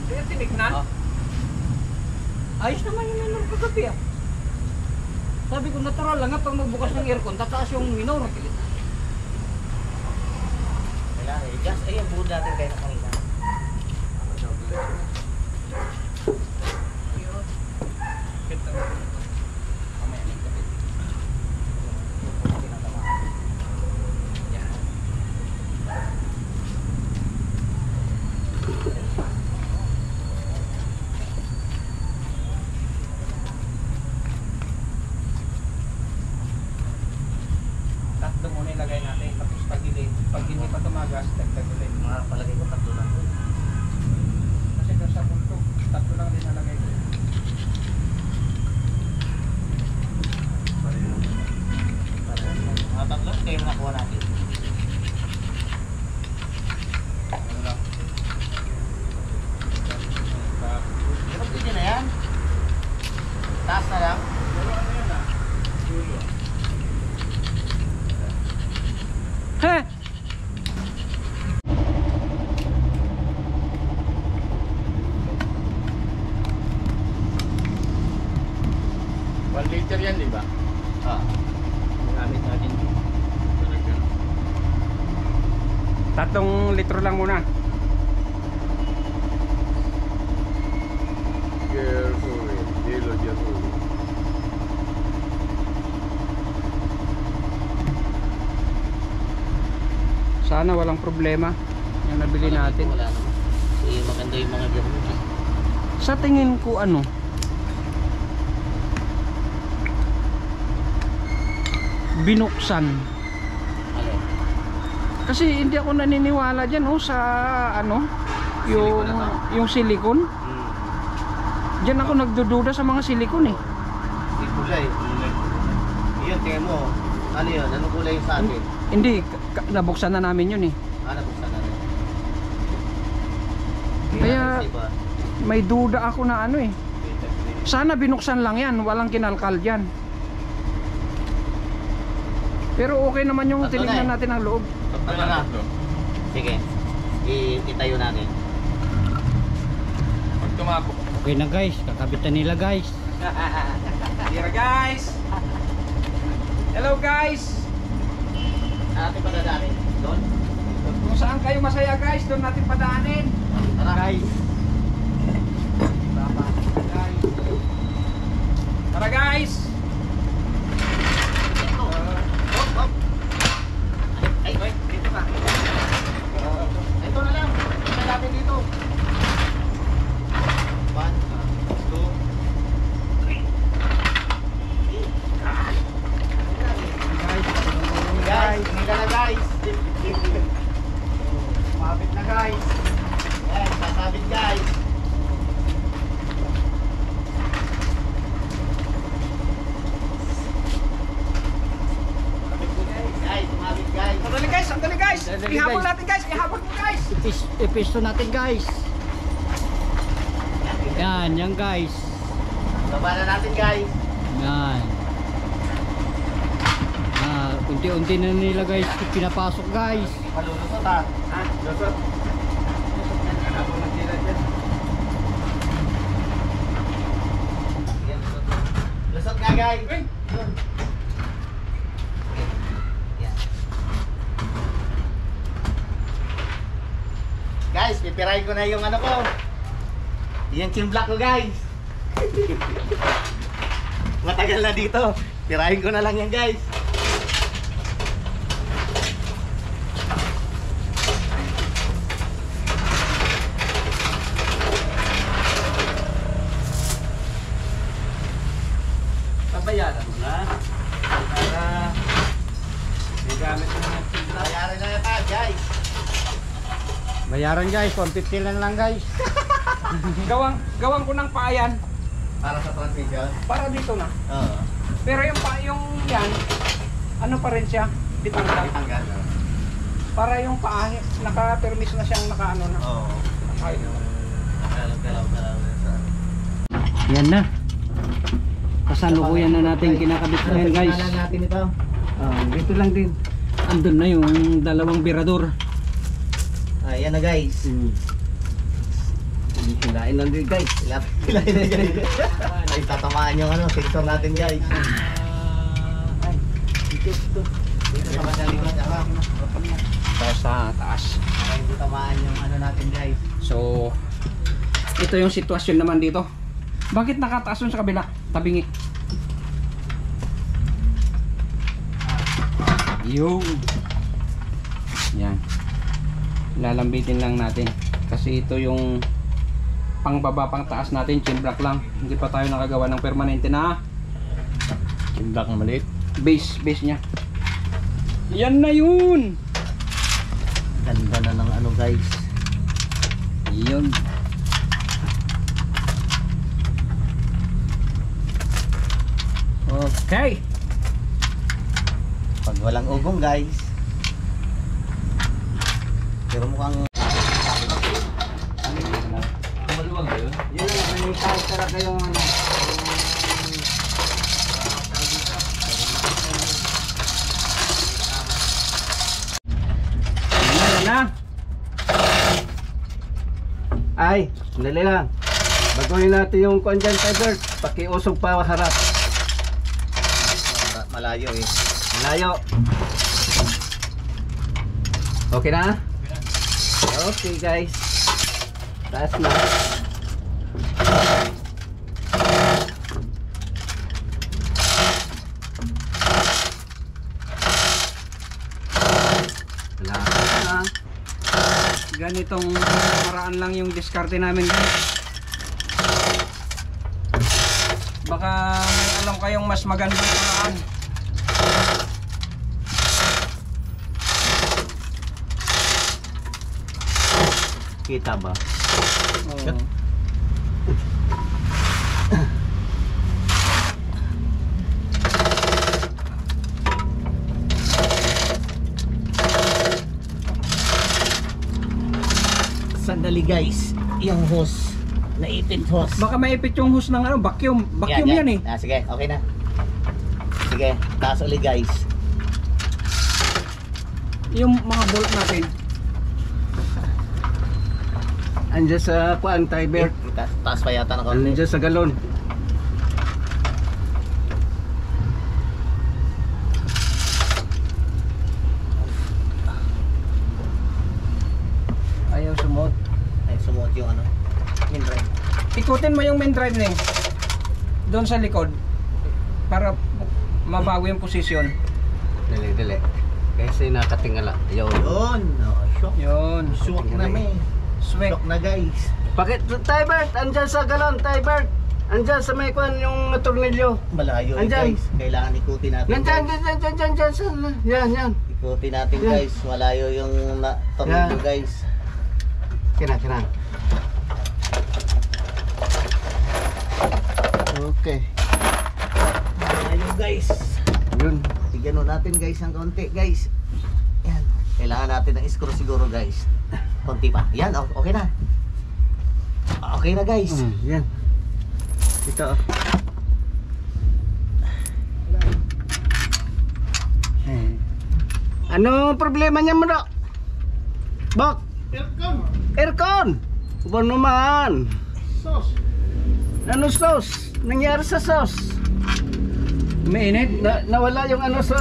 Kaya tinignan. Ayos naman yung minor kagabi ah. Sabi ko natural lang nga pag magbukas ng aircon, tataas yung minor. Kailangan eh. Just ayun, buod natin kayo na kanina. Tatlo muna ilagay natin, tapos pag hindi pa tumagas, dagdag ulit. Mga palagay ko tatlo lang. Kasi doon sa punto, tatlo lang din nalagay ko. Mga tatlo, kayo yung nakuha natin. Pero pwede na yan. Taas na lang. Ha? Liter yan, di ba? Gamit natin. 3 litro lang muna. Careful, hilo dyan. Sana walang problema yung nabili natin. Wala naman. Kasi maganda yung mga gear mo. Sa tingin ko ano, binuksan. Alin? Kasi hindi ako naniniwala diyan sa ano, yung Silicone na yung silicone. Diyan ako nagdududa sa mga silicone eh. Hindi kulay. Iyon, tingnan mo. Ano yun? Anong kulay yung sa atin? Hindi, nabuksan na namin yun eh. Nabuksan na rin. Kaya may duda ako na ano eh. Sana binuksan lang yan, walang kinalkal dyan. Pero okay naman yung Tatlo na tinignan eh. natin ang loob. Ano na? Sige. Itayo natin. Pag tumapok. Okay na guys, kakabitan nila guys. Here guys! Hello guys! Natin padadaanin. Doon. Kung saan kayo masaya guys, doon natin padaanin. Tara. Guys. Tara guys! Ihabol natin guys, ihabol mo guys. Ipisto natin guys. Yan guys. Baba na natin guys. Yan. Unti-unti na nila guys pinapasok guys. Malulusot ha. Ha? Lusot. Lusot nga guys. Yan. Guys, pipirahin ko na yung ano ko. Yung chimblock ko guys. Matagal na dito. Pirahin ko na lang yan guys. Bayaran mo na. Para may gamit mo ng chimblock. Bayaran na yan guys. Bayaran guys, 150 lang guys. Gawang ko ng paayan Para sa transmission. para dito na. Oo. Pero yung yan, ano pa rin siya? Bitanggal. Tanggal. Para yung paa, naka-permis na siyang naka-ano na. Oo. Ayun. Galaw. Yan na. Kasalukuyan na natin kinakabit na yan guys. Tingnan natin ito. Dito lang din. Andun na yung dalawang birador. Ayan na guys. Hilain lang din guys. Hilahin na guys. Ay, tatamaan yung ano, sensor natin guys. Dito sa madalikot ako. Sa taas. Para hindi tamaan yung ano natin guys. So, ito yung sitwasyon naman dito. Bakit nakataas yun sa kabila? Tabingi. Yung. Yan. Lalambitin lang natin. Kasi ito yung pangbaba pang taas natin. Chimblock lang. Hindi pa tayo nakagawa ng permanente na Chimblock na maliit. base niya. Yan na yun. Ganda na ng ano guys. Yun. Okay. Pag walang ugong guys. Pero mukhang Maluwag ba yun? Yun lang, may kahit kayong ano. Yan na. Ay, sandali lang. Baguhin natin yung condensed fiber. Pakiusog pa harap. malayo eh. Malayo. Okay na? Okay guys. Taas na. Malapit na. Ganitong paraan lang yung diskarte namin guys. Baka may alam kayong mas magandang paraan. Kita ba? Oo. Sandali guys, yung hose, naipit hose. Baka maipit yung hose ng ano, vacuum. Vacuum yan eh. Sige, okay na. Sige, taas ulit guys. Yung mga bolt natin. Andiyan sa kuan, tiber. Taas pa yata ng konti. Andiyan sa galon. Ayaw sumot. Ay, sumuot yung ano, main drive. Ikutin mo yung main drive niya. Doon sa likod. Para mabago yung posisyon. Dali. Kasi nakatingala. Yun. Yun, oh, shock. Yun. Shock na may. Swing. Shock na guys. Bakit? Tibert, andyan sa galon, Tibert. Andyan sa may kuan yung tornilyo. Malayo eh Andyan. guys. Kailangan ikutin natin. Nandyan, guys. yan. Ikutin natin Yan. guys. Malayo yung tornilyo Yan. guys. Kina. Okay. Malayo guys. Yun. Tigano natin guys ng konti guys. Yan. Kailangan natin ng screw siguro guys. Konti pa. Yan, okay na. Okay na guys. Yan. Ito. Ano problema niya mo, Dok? Bok? Aircon! Ba naman? Sauce. Ano sauce? Nangyari sa sauce? Umiinit? Nawala yung ano sa...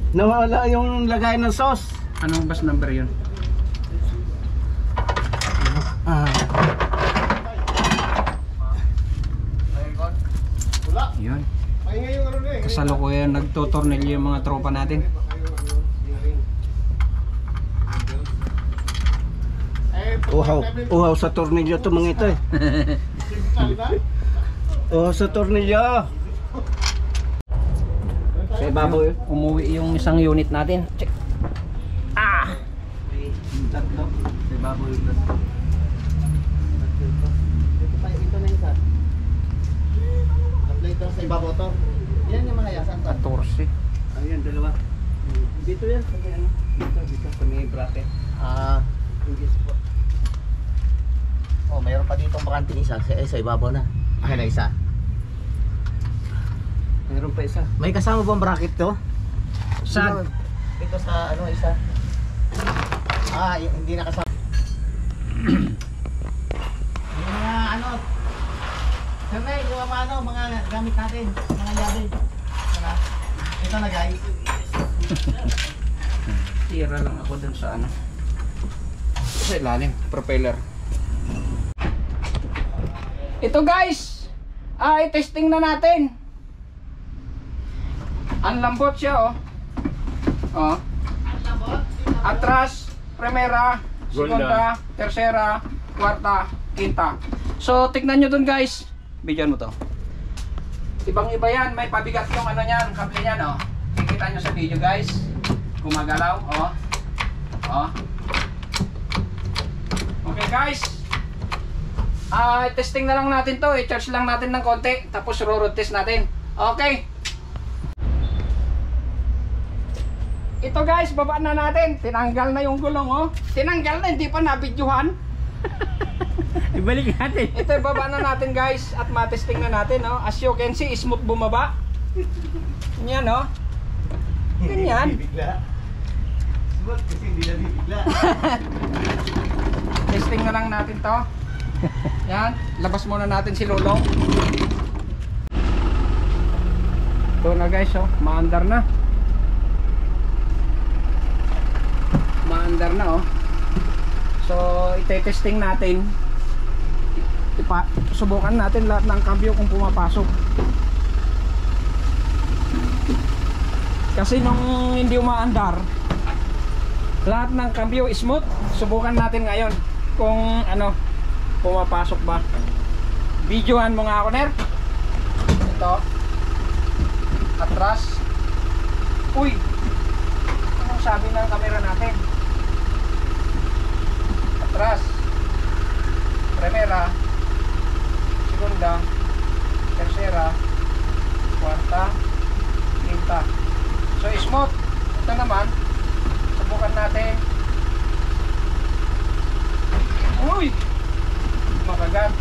nawala yung lagay ng sauce. Anong bus number yun? Yun. Kasalukuyan nagtotornilyo yung mga tropa natin. Uhaw sa tornilyo to mga ito eh. Uhaw sa tornilyo. Sa ibabaw yun. Umuwi yung isang unit natin. Check. Tatlo. Sa ibabaw yun. Ito na yung sa. Ito sa ibabaw to. Yan yung mga yasan to. 14. Ayan, dalawa. Dito yan. Dito. Sa may bracket. Yes po. Oh, mayroon pa ditong bakanting isa. Sa ibabaw na. Akin na isa. Meron pa isa. May kasama bang bracket to? Saan? Ito sa ano isa. Hindi na kasama. Yung mga ano. Siyempre, yung mga gamit natin. Mga llave. Ito na guys. Tira lang ako dun sa ano. Sa ilalim, propeller. Ito guys, i-testing na natin. Ang lambot siya oh. Atras, primera, segunda, tercera, kwarta, quinta. So tignan nyo dun guys. Bigyan mo to. Ibang iba yan, may pabigat yung ano niyan, kable niyan oh. Kikita nyo sa video guys. Gumagalaw oh. Okay guys, testing na lang natin to, i-charge lang natin ng konti, tapos road test natin. Okay. Ito guys, baba na natin. Tinanggal na yung gulong oh. Tinanggal na, hindi pa nabidyuhan. Ibalik natin. Ito baba na natin guys, at matesting na natin oh. As you can see, smooth bumaba. Yan oh. Ganyan. Kasi hindi na bibigla. Testing na lang natin to. Yan, labas muna natin si Lolong. Ito na guys oh, maandar na. Maandar na oh. So, ite-testing natin. Subukan natin lahat ng kambyo kung pumapasok. Kasi nung hindi umaandar, lahat ng kambyo smooth. Subukan natin ngayon kung ano, pumapasok ba. Videohan mo nga ako, Ner. Ito. Atras. Uy, anong sabi ng camera natin? Atras, primera, segunda, tercera, kwarta, quinta. So smooth. Ito naman, subukan natin. Uy, makagat.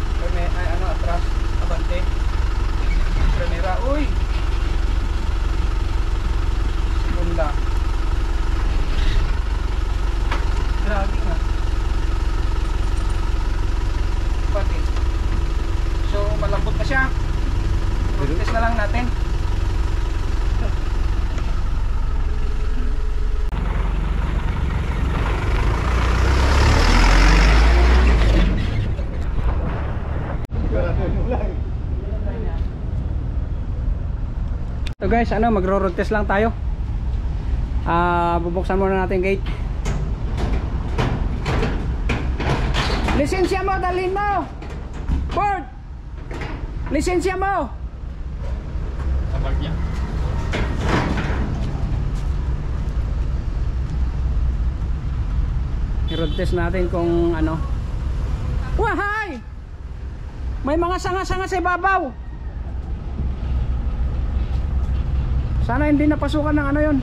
Atras, abante, primera. Uy, segunda. Grabe nga. Pati. So malambot na siya. Road test na lang natin. So guys, magro-road test lang tayo. Bubuksan muna natin gate. Lisensya mo, dalhin mo. Ford, lisensya mo. Sa bag niya. I-road test natin kung ano. Wahay! May mga sanga-sanga sa ibabaw. Sana hindi napasukan ng ano yun.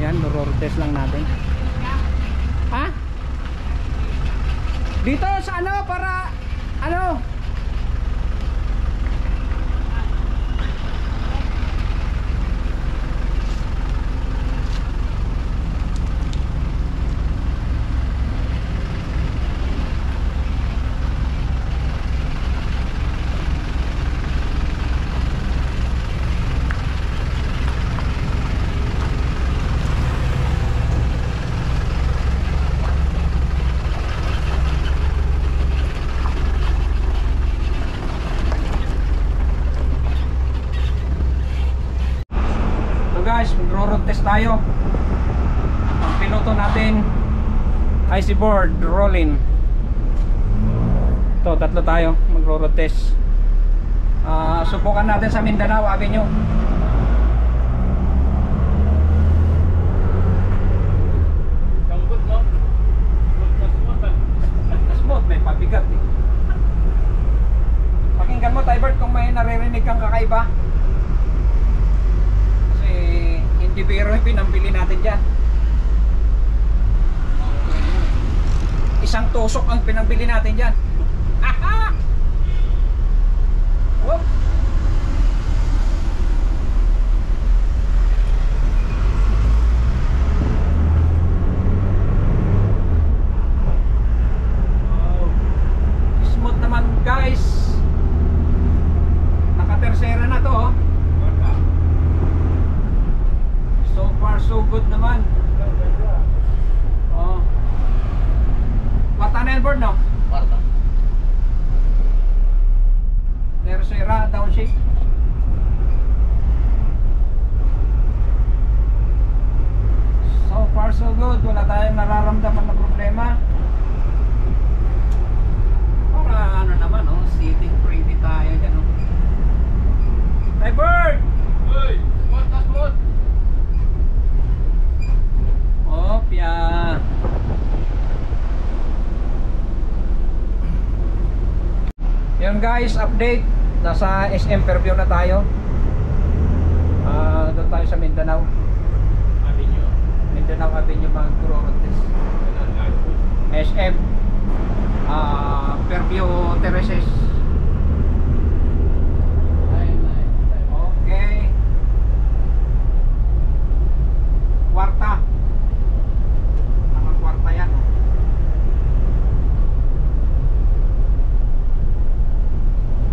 Yan, road test lang natin. Ha? Dito sa ano para ano? Guys, magro-road test tayo. Ang piloto natin IC board rolling. Ito, tatlo tayo magro-road test. Subukan natin sa Mindanao Avenue. Lambot, no? Smooth, may pabigat eh. Pakinggan mo, Tybert, kung may naririnig kang kakaiba. Hindi biro yung pinambili natin dyan. Isang tusok ang pinambili natin dyan. Aha! Whoop! Smooth naman guys. Naka-tersera na to oh. So far so good naman. Oh. Wata na board no? Kwarta. Tercera downshift. So far so good. Wala tayong nararamdaman na problema. Para ano naman oh, sitting pretty tayo dyan oh. Hey bird! Uy! Smooth na smooth! Opya. Yun guys, update. Nasa SM Fairview na tayo. Doon tayo sa Mindanao Avenue mag-road test. SM Fairview Terraces. Okay. Kwarta. Kwarta yan oh.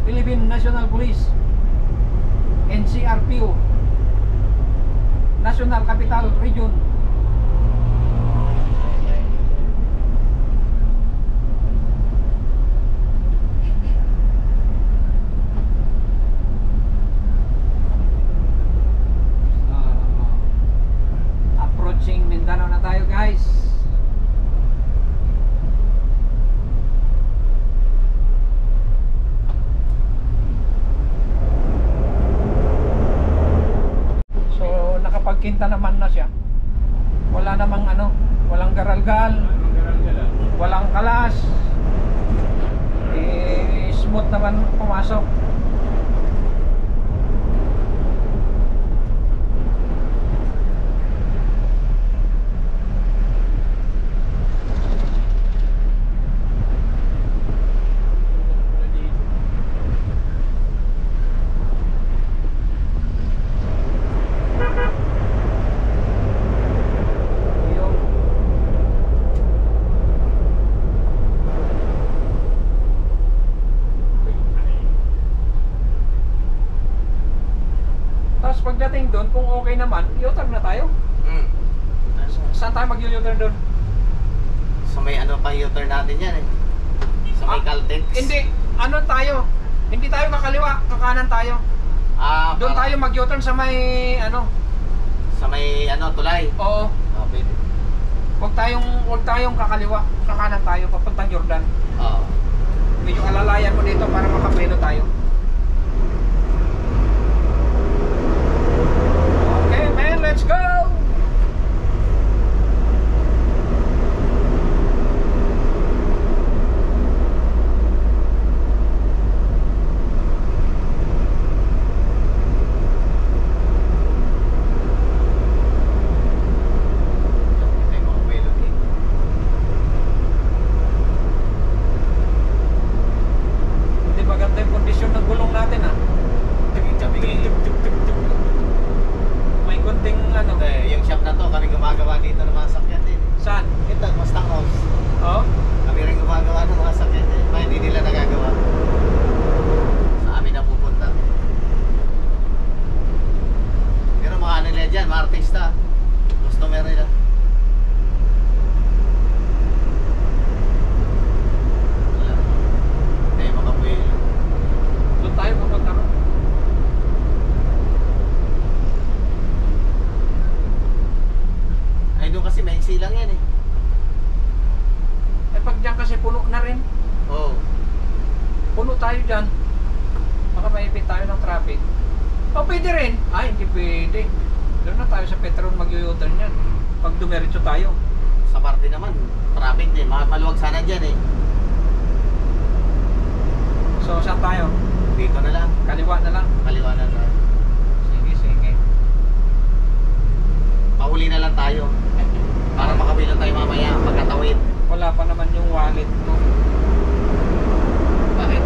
Philippine National Police, NCRPO, National Capital Region. Approaching Mindanao na tayo guys. Nakapagkinta naman na siya. Wala namang ano, walang garalgal, walang kalas. Smooth naman pumasok. Pagdating doon, kung okay naman, U-turn na tayo. Saan tayo mag-U-turn doon? Sa may ano pa U-turn natin yan eh. Sa may Caltex. Hindi, ano tayo? Hindi tayo kakaliwa, kakanan tayo. Doon tayo mag-U-turn sa may ano? Sa may ano, tulay. Oo. Okay. Huwag tayong kakaliwa, kakanan tayo papuntang Jordan. Oo. Medyo alalayan mo dito para makapleno tayo. Okay man, let's go! tayo dyan. Baka maipit tayo ng traffic. O pwede rin. Ay, hindi pwede. Doon na tayo sa Petron mag-u-turn yan. Pag dumiretso tayo. Sa parte naman, traffic din. Maluwag sana dyan eh. So, saan tayo? Dito na lang. Kaliwa na lang. Kaliwa na lang. Sige, sige. Pauli na lang tayo. Para makabilang tayo mamaya pagkatawid. Wala pa naman yung wallet mo. Bakit?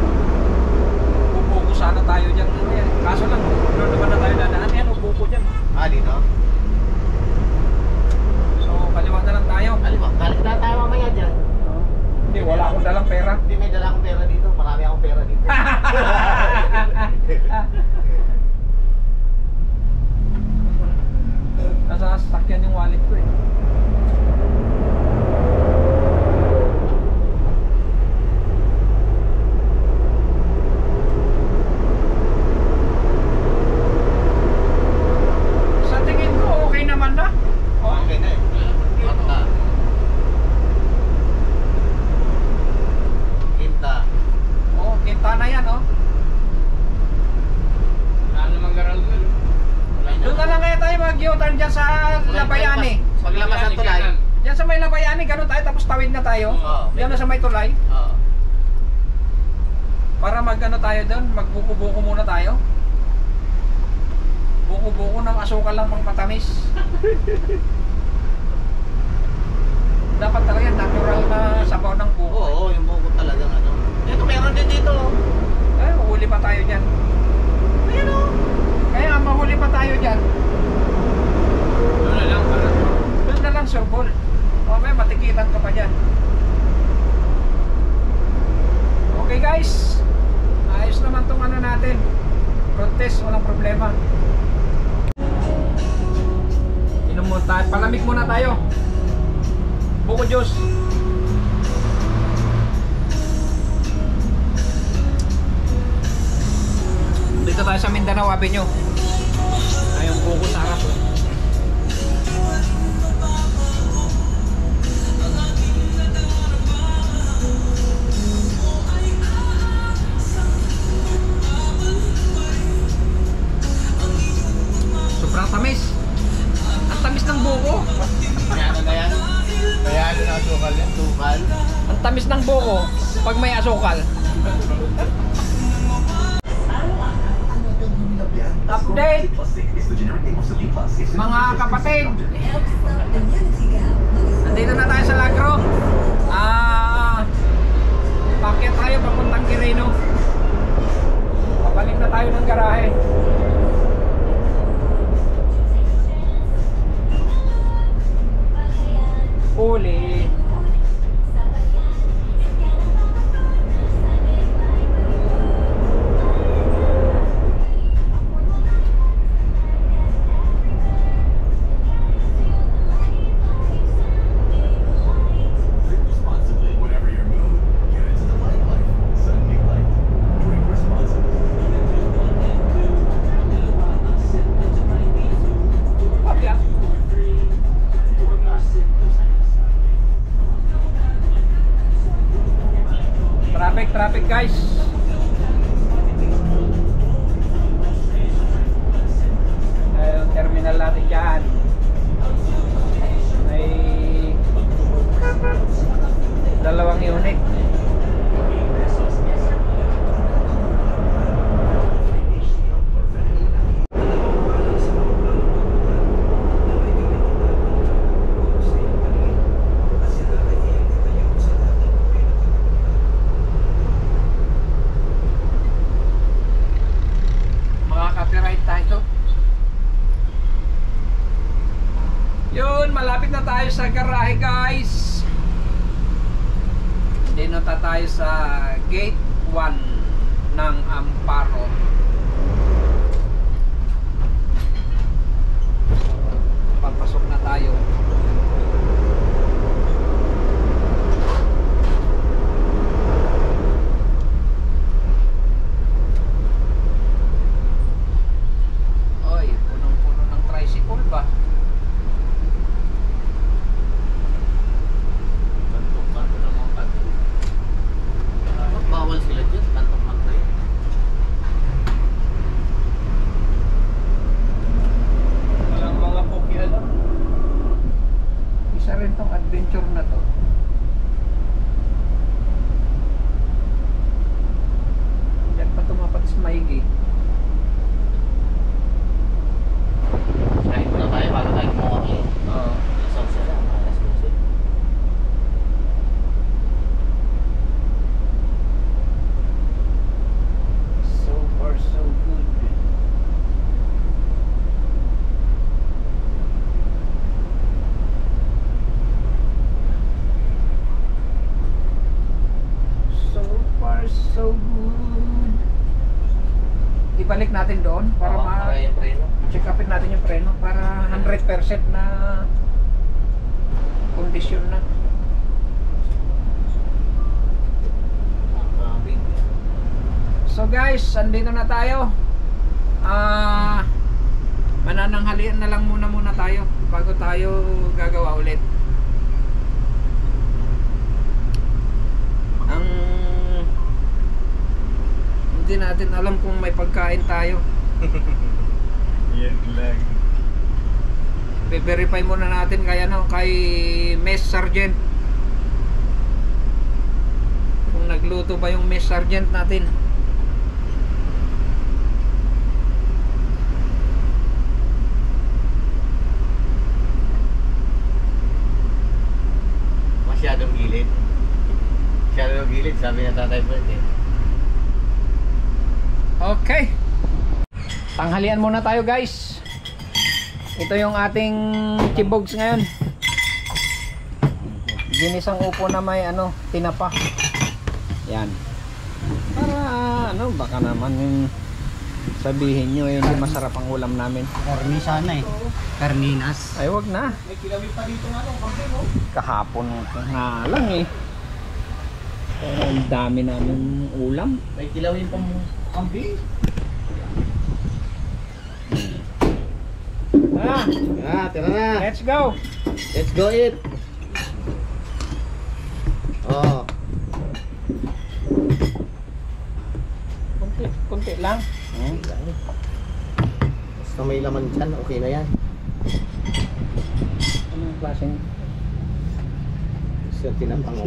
Bubuko sana tayo dyan. Kaso lang, doon naman na tayo dadaan. Yan, bubuko dyan. Ah, dito? So, kaliwa na lang tayo. Kaliwa. Galit na tayo mamaya dyan. Hindi, wala akong dalang pera. Hindi, may dala akong pera dito. Marami akong pera dito. Nasa sasakyan yung wallet ko eh. Sa tingin ko okay naman na. Oh, Okay na eh. Bata. Quinta. oh, kita na yan oh. Wala namang garal doon. Doon na lang kaya tayo mag-u-turn dyan sa Labayani. Paglabas ng tulay. Diyan sa may Labayani, ganun tayo tapos tawid na tayo. Oo. Diyan na sa may tulay. Oo. Para mag-ano tayo doon, magbuko-buko muna tayo. Buko-buko ng asukal lang pang matamis. Dapat talaga natural na sabaw ng buko. Oo, yung buko talagang ano. Dito, meron din dito. Eh, mahuli pa tayo dyan. Ayan o. Kaya mahuli pa tayo dyan. Doon na lang para Doon na lang, Sir Paul. O may matikitan ka pa dyan. Okay guys. Ayos naman tong ano natin. Contest, walang problema. Inom muna tayo. Palamig muna tayo. Buko juice. Dito tayo sa Mindanao Avenue. Ay, yung buko sa harap. Sobrang tamis. Ang tamis ng buko. Ayan na yan. Kaya ano na asukal yan? Tukal. Ang tamis ng buko pag may asukal. Update! Mga kapatid! Nandito na tayo sa Lagro. Pakyat tayo papuntang Quirino. Pabalik na tayo ng garahe. Uli. Papya. Traffic guys. Yung terminal natin dyan. May dalawang unit. Copyright tayo. Yun, malapit na tayo sa garahe guys. Dito na tayo sa gate 1 ng Amparo. Papasok na tayo. Tricycle ba? Kanto ng mga kanto. Bawal sila dyan. Kantong maigi. Kahit muna tayo bago tayo gumawa ulit. Oo. Isang sila, malas na sila. So far so good. So far so good. Ibalik natin doon para Oo, para yung preno. check upin natin yung preno para 100% na kondisyon na. Big. So guys, andito na tayo. Manananghalian na lang muna tayo bago tayo gagawa ulit. Ang hindi natin alam kung may pagkain tayo. Yan lang. I-verify muna natin kay Mess Sergeant. Kung nagluto ba yung Mess Sergeant natin. Masyadong gilid. Masyadong gilid, sabi na Tatay Bert eh. Okay. Tanghalian muna tayo guys. Ito yung ating chibogs ngayon. Ginisang upo na may tinapa. Yan. Para baka naman sabihin nyo hindi masarap ang ulam namin. Karni sana eh. Karninas. Ay wag na. May kilawin pa dito kahapon nga lang eh. Pero ang dami namin ulam. May kilawin pang kambing. Tira na. Let's go. Let's go eat. Oh. Kunti lang. Basta may laman dyan, okay na yan. Anong klaseng? Sir, tinapang mo.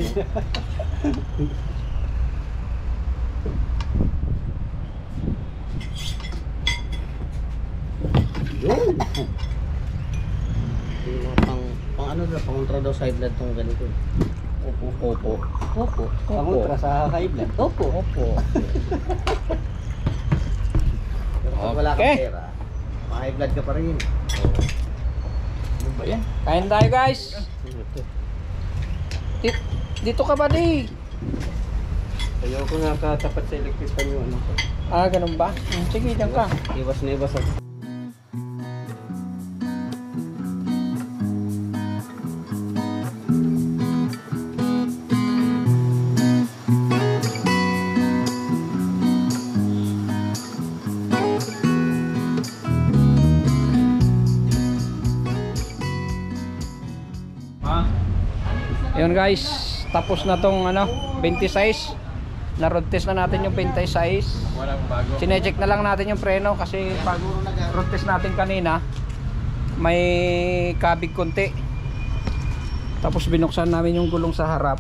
Yun! Pang ano na, pangontra daw sa high blood tong ganito. Opo. Pangontra sa high blood. Opo. Pero pag wala kang Okay. pera, ma-high blood ka pa rin. Ano ba yan? Kain tayo guys. Dito ka ba di? Ayaw ko nga katapat sa electric fan yung ano ko. Ah, ganun ba? Sige, dyan ka. Iwas na iwas ako. Yun guys, tapos na tong 26. Na-road test na natin yung 26. Walang bago. Sinecheck na lang natin yung preno kasi pag road test natin kanina may kabig konti. Tapos binuksan namin yung gulong sa harap.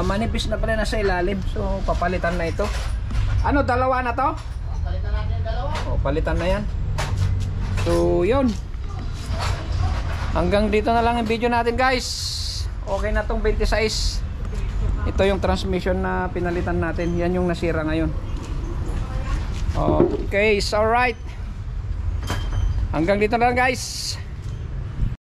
Manipis na pala na sa ilalim. So papalitan na ito. Ano, dalawa na to? Palitan natin yung dalawa. Palitan na yan. So yun. Hanggang dito na lang yung video natin guys. Okay na tong 26. Ito yung transmission na pinalitan natin. Yan yung nasira ngayon. Okay, it's alright. Hanggang dito na lang guys.